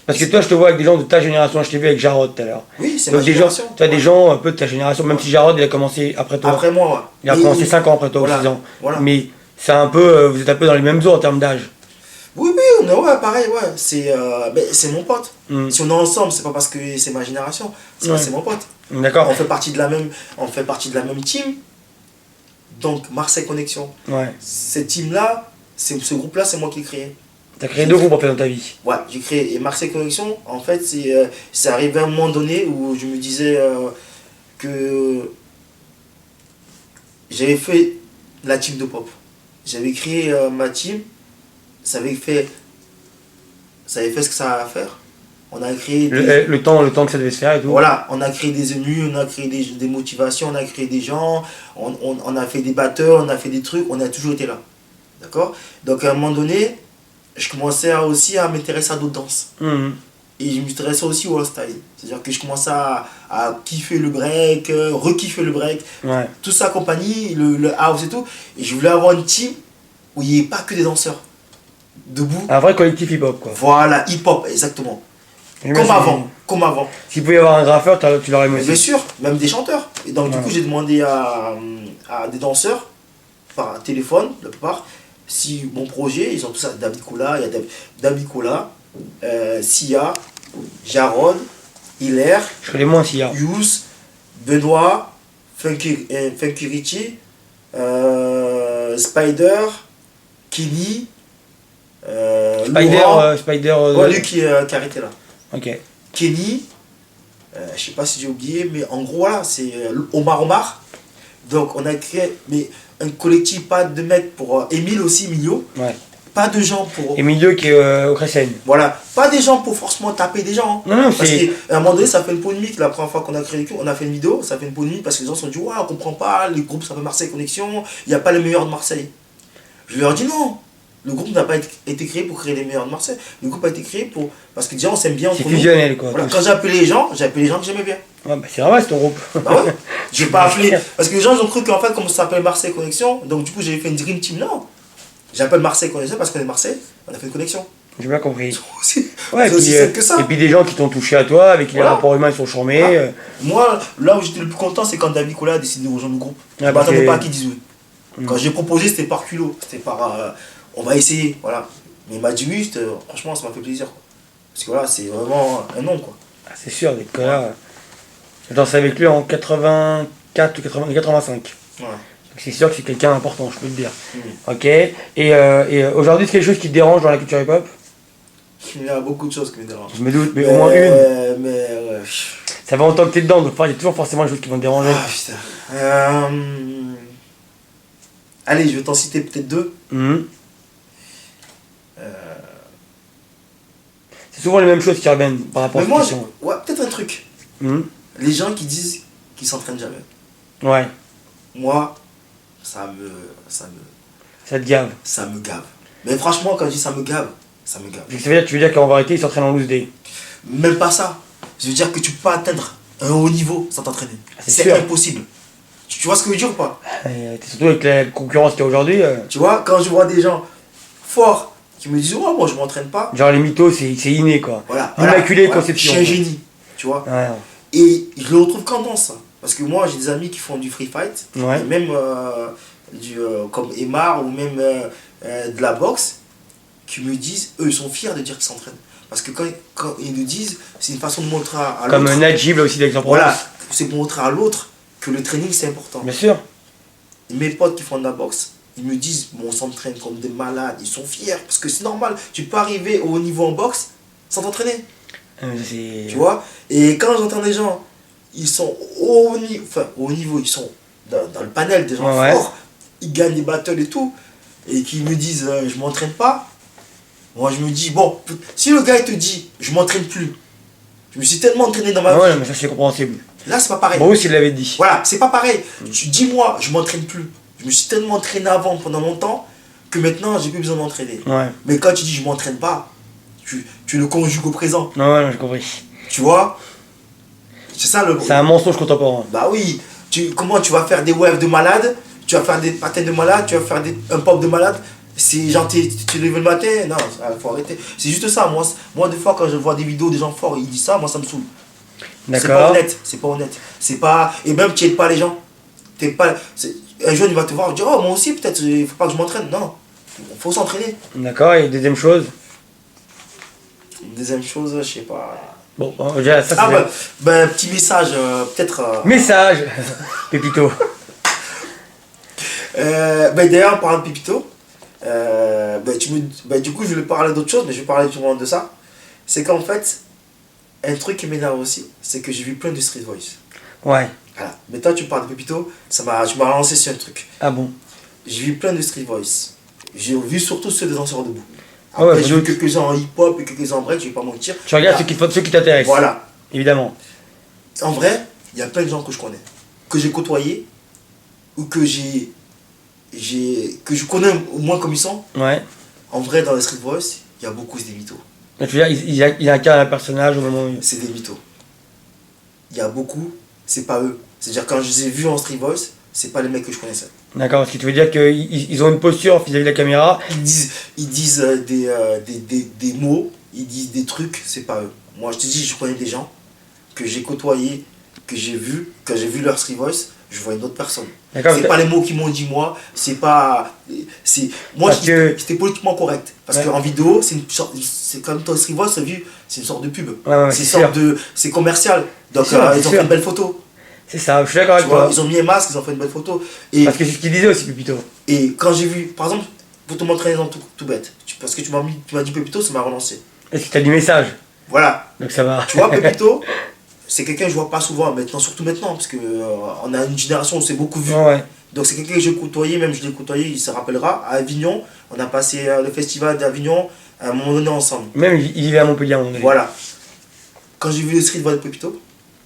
parce que toi, je te vois avec des gens de ta génération, je t'ai vu avec Jarod tout à l'heure. Oui, c'est ma génération. Tu as des gens un peu de ta génération, même si Jarod il a commencé après toi. Après moi, ouais. Il a commencé 5 ans après toi, ou 6 ans. Voilà. Mais c'est un peu, vous êtes un peu dans les mêmes eaux en termes d'âge. Oui, oui, ouais, pareil, ouais. C'est mon pote. Mm. Si on est ensemble, c'est pas parce que c'est ma génération, c'est parce que c'est mon pote. D'accord. On fait partie de la même team. Donc, Marseille Connexion. Ouais. Cette team-là, ce groupe-là, c'est moi qui l'ai créé. T'as créé 2 groupes en fait dans ta vie. Ouais, j'ai créé. Et Marseille Connexion, en fait, c'est arrivé à un moment donné où je me disais que j'avais fait la team de pop. J'avais créé ma team, ça avait fait ce que ça avait à faire. On a créé Le temps que ça devait se faire et tout. voilà, on a créé des émus, on a créé des motivations, on a créé des gens, on a fait des batteurs, on a fait des trucs, on a toujours été là. D'accord? Donc à un moment donné, je commençais aussi à m'intéresser à d'autres danses. Mm. Et je m'intéressais aussi au style. C'est-à-dire que je commençais à kiffer le break, re-kiffer le break, Ouais. tout ça compagnie, le house et tout. Et je voulais avoir une team où il n'y ait pas que des danseurs. Debout. Un vrai collectif hip-hop quoi. Voilà, hip-hop, exactement. Comme avant. S'il pouvait y avoir un graffeur, tu l'aurais aimé Mais bien aussi. sûr, même des chanteurs. Et donc du Ouais. coup j'ai demandé à des danseurs, par téléphone la plupart, si mon projet, ils ont tout ça, David Koula, il y a David Koula, Sia, Jarod, Hilaire, Je connais moins s'il y a. Yous, Benoît, Funky Richie, Spider, Kenny, Laurent, Spider. ouais, lui qui a arrêté là. Ok. Kenny, je sais pas si j'ai oublié, mais en gros là, c'est Omar. Donc on a créé un collectif, pas de mecs pour Émile aussi, Emilio, Ouais. pas de gens pour. Et milieu qui est au Crescent. Voilà, pas des gens pour forcément taper des gens. Non, non, Parce c'est. qu'à un moment donné, ça fait une polémique. La première fois qu'on a créé le groupe, on a fait une vidéo, ça fait une polémique parce que les gens se sont dit, ouais, on comprend pas, le groupe s'appelle Marseille Connexion, il n'y a pas les meilleurs de Marseille. Je leur dis non, le groupe n'a pas été créé pour créer les meilleurs de Marseille. Le groupe a été créé pour. Parce que déjà, on s'aime bien entre C'est nous. fusionnel quoi. Voilà. tous. Quand j'ai appelé les gens que j'aimais bien. Ouais, bah c'est vrai, c'est ton groupe. Bah ouais, j'ai pas appelé. Parce que les gens ils ont cru qu'en fait, comme ça s'appelle Marseille Connexion, donc du coup, j'ai fait une Dream Team. Non, j'appelle Marseille Connexion parce qu'on est de Marseille, on a fait une connexion. J'ai bien compris. C'est Ouais, aussi simple que ça. et puis des gens qui t'ont touché à toi, avec qui Voilà. les rapports humains ils sont charmés. Voilà. Moi, là où j'étais le plus content, c'est quand David Koula a décidé de rejoindre le groupe. Je Ouais, ne m'attendais parce pas à que- qu'il dise oui. Mm. Quand j'ai proposé, c'était par culot. C'était par. On va essayer, voilà. Mais il m'a dit oui, franchement, ça m'a fait plaisir. Quoi. Parce que voilà, c'est vraiment un nom, quoi. Ah, c'est sûr, d'être là. J'ai dansé avec lui en 84 ou 85. Ouais. Donc c'est sûr que c'est quelqu'un d'important, je peux te dire. Mm. Ok. Et aujourd'hui, c'est quelque chose qui te dérange dans la culture hip-hop? Il y a beaucoup de choses qui me dérangent. Je me doute, mais au moins une. Mais ouais. Ça fait longtemps que t'es dedans, donc il y a toujours forcément des choses qui vont te déranger. Ah putain. Allez, je vais t'en citer peut-être 2. Mhm. C'est souvent les mêmes choses qui reviennent par rapport Mais à moi, cette question. ouais, peut-être un truc. Mhm. Les gens qui disent qu'ils s'entraînent jamais. Ouais, Moi, ça te gave. ça me gave. Mais franchement, quand je dis ça me gave, ça me gave. Donc, ça veut dire, tu veux dire qu'en vérité, ils s'entraînent en loose day. Même pas ça. Je veux dire que tu peux pas atteindre un haut niveau sans t'entraîner. C'est C'est sûr. impossible. Tu vois ce que je veux dire ou pas? Surtout avec la concurrence qu'il y a aujourd'hui. Tu vois, quand je vois des gens forts qui me disent, oh, moi je m'entraîne pas. Genre les mythos, c'est inné quoi. Voilà. Immaculée voilà, conception. Je suis un génie. Tu vois. Ouais. Et je le retrouve qu'en danse. Parce que moi, j'ai des amis qui font du free fight. Ouais. Et même comme Emar ou même de la boxe, qui me disent, eux, ils sont fiers de dire qu'ils s'entraînent. Parce que quand ils nous disent, c'est une façon de montrer à Comme l'autre. Najib là aussi d'Aix-en-Provence. Voilà, c'est pour montrer à l'autre que le training c'est important. Bien sûr. Et mes potes qui font de la boxe, ils me disent, bon, on s'entraîne comme des malades, ils sont fiers. Parce que c'est normal, tu peux arriver au haut niveau en boxe sans t'entraîner. C'est... Tu vois. Et quand j'entends des gens, ils sont au niveau, ils sont dans le panel des gens Ouais, ouais. forts, ils gagnent des battles et tout, et qui me disent je m'entraîne pas, moi je me dis, bon, si le gars il te dit je m'entraîne plus, je me suis tellement entraîné dans ma Ah ouais, vie, mais ça c'est compréhensible. là c'est pas pareil. Moi aussi, il l'avait dit. Voilà, c'est pas pareil. Tu dis moi, je m'entraîne plus. Je me suis tellement entraîné avant pendant longtemps que maintenant j'ai plus besoin de m'entraîner. Ouais. Mais quand tu dis je m'entraîne pas, tu le conjugues au présent. Non, ouais, non, j'ai compris. Tu vois. C'est ça le. C'est un mensonge contemporain. Bah oui, comment tu vas faire des waves de malade, tu vas faire des patins de malade, tu vas faire un pop de malade. C'est genre, tu te lèves le matin, non, faut arrêter. C'est juste ça, moi des fois quand je vois des vidéos des gens forts, ils disent ça, moi ça me saoule. C'est pas D'accord. honnête, c'est pas honnête. C'est pas. Et même tu aides pas les gens. Un jeune il va te voir, dire oh moi aussi peut-être, il faut pas que je m'entraîne. Non. Il faut s'entraîner. D'accord, et deuxième chose. Deuxième chose, je sais pas. Bon, déjà, ça Ah, c'est. bah, petit message, peut-être. Message Pépito. D'ailleurs, en parlant de Pépito, du coup, je voulais parler d'autre chose, mais je vais parler justement de ça. C'est qu'en fait, un truc qui m'énerve aussi, c'est que j'ai vu plein de Street Voice. Ouais. Voilà. Mais toi, tu parles de Pépito, tu m'as lancé sur un truc. Ah bon. J'ai vu plein de Street Voice. J'ai vu surtout ceux des danseurs debout. Ah ouais, Après, j'ai vu quelques-uns en hip-hop et quelques-uns en break, je vais pas mentir. Tu regardes Ah, ceux qui t'intéressent. voilà. Évidemment. En vrai, il y a plein de gens que je connais, que j'ai côtoyés, ou que que je connais au moins comme ils sont. Ouais. En vrai, dans les Street Voice, il y a beaucoup, c'est des mythos. Mais tu veux dire, il incarne un personnage au moment où. C'est des mythos. Il y a beaucoup, c'est pas eux. C'est-à-dire, quand je les ai vus en Street Voice, c'est pas les mecs que je connaissais. D'accord, parce que tu veux dire qu'ils ont une posture vis-à-vis de la caméra. Ils disent des mots, ils disent des trucs, c'est pas eux. Moi, je te dis, je connais des gens que j'ai côtoyés, que j'ai vus, quand j'ai vu leur Street Voice, je vois une autre personne. C'est pas les mots qu'ils m'ont dit moi, c'est pas. Moi, j'étais politiquement correct. Parce qu'en vidéo, c'est comme ton Street Voice, c'est une sorte de pub. C'est commercial. Donc, ils ont fait une belle photo. C'est ça, je suis d'accord avec toi. Ils ont mis un masque, ils ont fait une belle photo. Parce que c'est ce qu'il disait aussi, Pépito. Et quand j'ai vu, par exemple, pour te montrer un exemple tout bête, parce que tu m'as dit Pépito, ça m'a relancé. Est-ce que tu as du message? Voilà. Donc ça va. Tu vois, Pépito, c'est quelqu'un que je vois pas souvent, maintenant, surtout maintenant, parce que on a une génération où c'est beaucoup vu. Ouais. Donc c'est quelqu'un que j'ai côtoyé, même je l'ai côtoyé, il se rappellera, à Avignon, on a passé le festival d'Avignon à un moment donné ensemble. Même il vivait à Montpellier à un moment donné. Voilà. Quand j'ai vu le Street Voice de Pépito,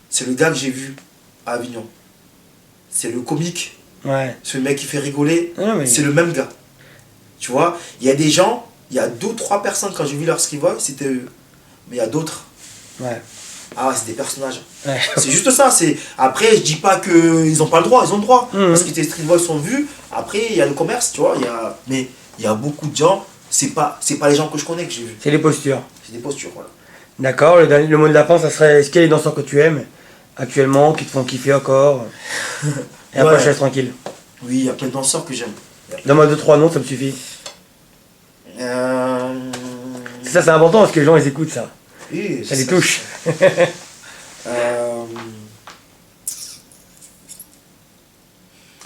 c'est le gars que j'ai vu à Avignon. C'est le comique. Ouais. C'est le mec qui fait rigoler. Mais... C'est le même gars. Tu vois, il y a des gens, il y a 2 ou 3 personnes quand j'ai vu leur Street Voice, c'était eux. Mais il y a d'autres. Ouais. Ah ouais, c'est des personnages. Ouais. C'est juste ça. Après, je dis pas qu'ils n'ont pas le droit, ils ont le droit. Parce que tes Street Voice sont vus. Après, il y a le commerce, tu vois. Mais il y a beaucoup de gens, c'est pas les gens que je connais que j'ai vus. C'est les postures. C'est des postures, voilà. D'accord, le mot de la fin, ça serait est-ce qu'il y a des danseurs que tu aimes actuellement, qui te font kiffer encore? Et après, je laisse tranquille. Oui, il y a plein de danseurs que j'aime. Donne-moi 2-3 noms, ça me suffit. Ça, c'est important parce que les gens, ils écoutent ça. Oui, ça les touche.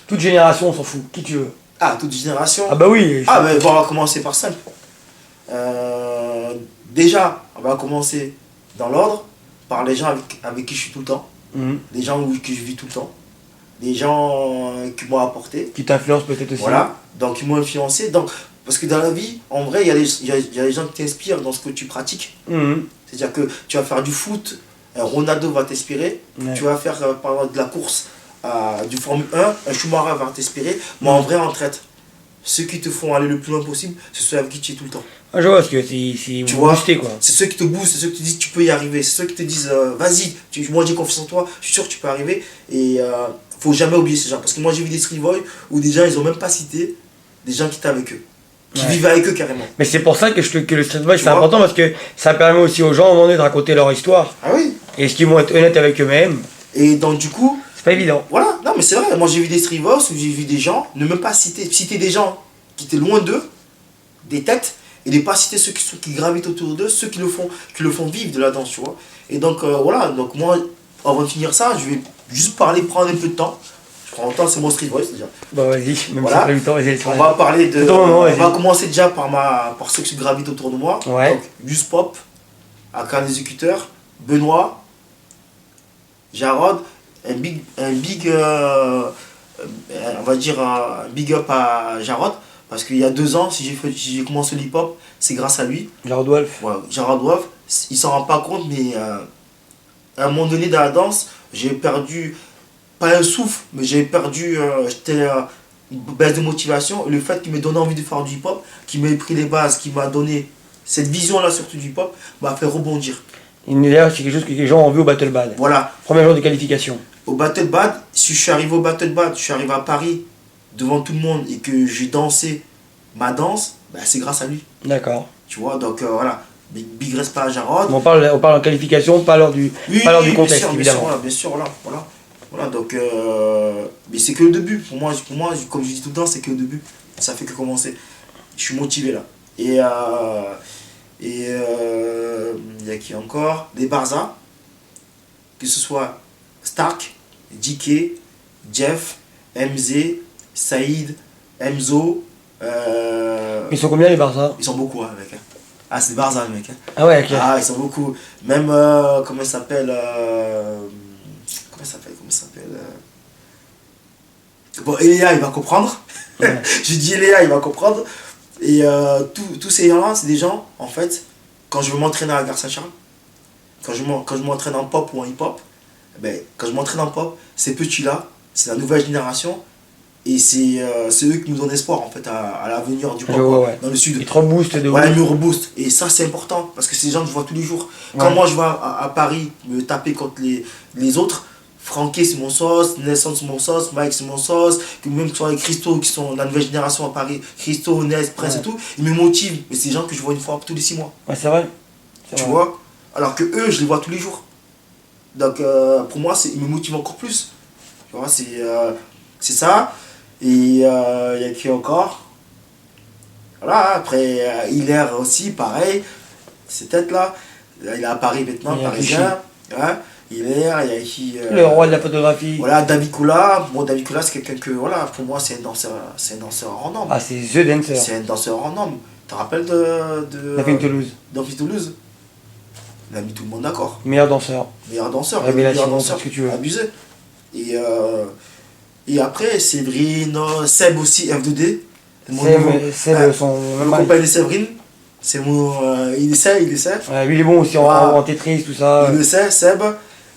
Toute génération, on s'en fout. Qui tu veux? Ah, toute génération? Ah bah oui. Ah, mais on va commencer par simple. Déjà, on va commencer dans l'ordre, par les gens avec qui je suis tout le temps. Des gens que je vis tout le temps. Des gens qui m'ont apporté. Qui t'influencent peut-être aussi. Voilà, donc ils m'ont influencé. Donc, parce que dans la vie, en vrai, il y a des gens qui t'inspirent dans ce que tu pratiques. C'est-à-dire que tu vas faire du foot, Ronaldo va t'inspirer. Ouais. Tu vas faire par exemple de la course du Formule 1, un Schumacher va t'inspirer. Mais en vrai, en traite, ceux qui te font aller le plus loin possible, c'est ceux avec qui tu es tout le temps. Ah, je vois, parce que c'est boosté, quoi. C'est ceux qui te boostent, c'est ceux qui te disent tu peux y arriver, c'est ceux qui te disent vas-y, moi j'ai confiance en toi, je suis sûr que tu peux arriver. Et faut jamais oublier ces gens. Parce que moi j'ai vu des Street Voice où des gens ils ont même pas cité des gens qui étaient avec eux. Qui vivaient avec eux carrément. Mais c'est pour ça que le Street Voice c'est important parce que ça permet aussi aux gens à un moment donné de raconter leur histoire. Ah oui. Et est-ce qu'ils vont être honnêtes avec eux-mêmes? Et donc du coup. C'est pas évident. Voilà, non mais c'est vrai, moi j'ai vu des Street Voice où j'ai vu des gens ne même pas citer des gens qui étaient loin d'eux, des têtes, et ne pas citer ceux qui gravitent autour d'eux, ceux qui le font vivre de la danse, tu vois. Et donc voilà, donc moi, avant de finir ça, je vais juste prendre un peu de temps. Je prends le temps, c'est mon Street Voice déjà. Bah vas-y, même voilà. si t'as le temps, vas-y. On va parler de... on va commencer déjà par ceux qui gravitent autour de moi. Ouais. Donc, Gus Pop, Aka l'exécuteur, Benoît, Jarod, un big on va dire un big up à Jarod. Parce qu'il y a 2 ans, si j'ai commencé le hip-hop, c'est grâce à lui. Jarod Wolf. Ouais, Jarod Wolf, il s'en rend pas compte, mais à un moment donné dans la danse, j'ai perdu, pas un souffle, mais j'ai perdu, j'étais une baisse de motivation. Et le fait qu'il m'ait donné envie de faire du hip-hop, qu'il m'ait pris les bases, qu'il m'a donné cette vision-là surtout du hip-hop, m'a fait rebondir. D'ailleurs, c'est quelque chose que les gens ont vu au Battle Bad. Voilà. Premier jour de qualification. Au Battle Bad, si je suis arrivé au Battle Bad, je suis arrivé à Paris, devant tout le monde, et que j'ai dansé ma danse, bah, c'est grâce à lui. D'accord. Tu vois, donc voilà. Big respect à Jarod. On parle en qualification, pas lors du contexte, évidemment. Bien sûr, voilà, donc, mais c'est que le début. Pour moi, comme je dis tout le temps, c'est que le début. Ça fait que commencer. Je suis motivé là. Et il y a qui encore? Des Barça, que ce soit Stark, DK, Jeff, MZ, Saïd, Emzo. Ils sont combien les Barça? Ils sont beaucoup, hein, mec. Hein. Ah, c'est des Barça, mec. Hein. Ah ouais, ok. Ah, ils sont beaucoup. Même, comment il s'appelle Comment il s'appelle Bon, Eléa, il va comprendre. Ouais. Je dis Eléa, il va comprendre. Et tous ces gens-là, c'est des gens, en fait, quand je veux m'entraîner à la Gare Saint-Charles, quand je m'entraîne en pop ou en hip-hop, ben, quand je m'entraîne en pop, ces petits-là, c'est la nouvelle génération. Et c'est eux qui nous donnent espoir en fait à l'avenir du pop ouais. dans le sud. Ils te reboostent de ouf. Ouais, ils me reboostent. Et ça c'est important parce que c'est des gens que je vois tous les jours. Quand moi je vais à Paris me taper contre les autres, Frankie c'est mon sauce, Nelson c'est mon sauce, Mike c'est mon sauce, même que ce soit les Christo qui sont la nouvelle génération à Paris, Christo, Ness, Prince et tout, ils me motivent. Mais c'est des gens que je vois une fois tous les 6 mois. Ouais, c'est vrai. Tu vois. Alors que eux, je les vois tous les jours. Donc pour moi, ils me motivent encore plus. Tu vois, c'est ça. Et il y a qui encore? Voilà, après, Hilaire aussi, pareil. C'est tête là. Il est à Paris maintenant, parisien. Ouais. Hilaire, il y a qui le roi de la photographie. Voilà, David Koula. Bon, David Koula, c'est quelqu'un que, voilà, pour moi, c'est un danseur hors norme. Ah, c'est The Dancer. C'est un danseur hors norme. Tu te rappelles de Daphine Toulouse. Daphine Toulouse. Il a mis tout le monde d'accord. Meilleur danseur. Meilleur danseur. Révélation, meilleur danseur. ce que tu veux. Abusé. Et après, Séverine, Seb aussi, F2D. Seb, son le copain de Séverine. C'est mon. Il le sait. Lui, il est bon aussi en Tetris, tout ça. Il le sait, Seb.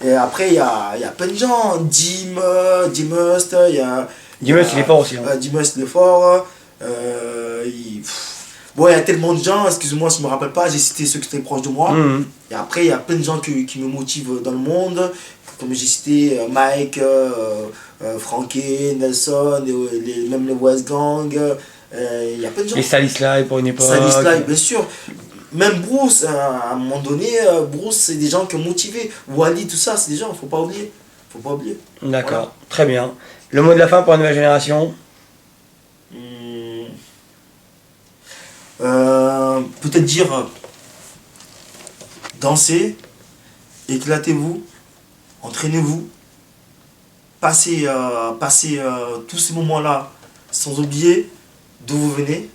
Et après, il y a plein de gens. Dimust, il y a. Dimust, il est fort aussi. Hein. Dimust, il est fort. Bon, il y a tellement de gens, excuse-moi si je ne me rappelle pas, j'ai cité ceux qui étaient proches de moi. Et après, il y a plein de gens qui me motivent dans le monde. Comme j'ai cité Mike, Frankie, Nelson, même les West Gang. Il y a plein de gens. Et Salisly pour une époque. Salisly, bien sûr. Même Bruce, à un moment donné, Bruce, c'est des gens qui ont motivé. Wally, tout ça, c'est des gens, il ne faut pas oublier. D'accord, voilà. Très bien. Le mot de la fin pour la nouvelle génération? Peut-être dire dansez, éclatez-vous, entraînez-vous, passez tous ces moments-là sans oublier d'où vous venez.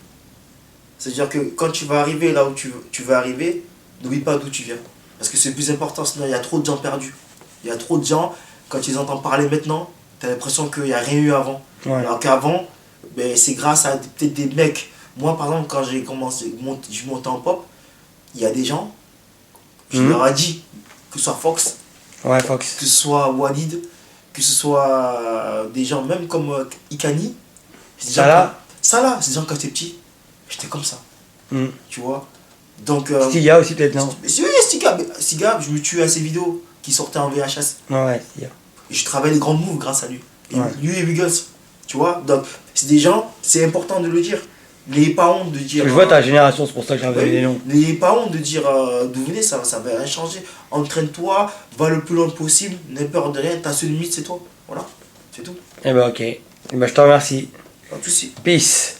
C'est-à-dire que quand tu vas arriver là où tu vas arriver, n'oublie pas d'où tu viens. Parce que c'est le plus important, sinon il y a trop de gens perdus. Il y a trop de gens, quand tu les entends parler maintenant, tu as l'impression qu'il n'y a rien eu avant. Ouais. Alors qu'avant, ben, c'est grâce à peut-être des mecs. Moi, par exemple, quand j'ai commencé, je montais en pop, il y a des gens, je leur ai dit, que ce soit Fox, que ce soit Walid, que ce soit des gens, même comme Ikani, Salah, c'est des gens quand j'étais petit, j'étais comme ça. Tu vois. Donc, Stiga aussi, peut-être, non? Oui, Stiga, je me tue à ses vidéos qui sortaient en VHS. Ouais, Stiga. Et je travaille les grands moves grâce à lui. Et lui et Wiggles, tu vois. Donc, c'est des gens, c'est important de le dire. N'ayez pas honte de dire. Je vois ta génération, c'est pour ça que j'avais les noms. N'ayez pas honte de dire d'où vous venez, ça va rien changer. Entraîne-toi, va le plus loin possible, n'aie peur de rien, ta seule limite c'est toi. Voilà, c'est tout. Eh ben ok. Eh ben je te remercie. Pas de soucis. Peace.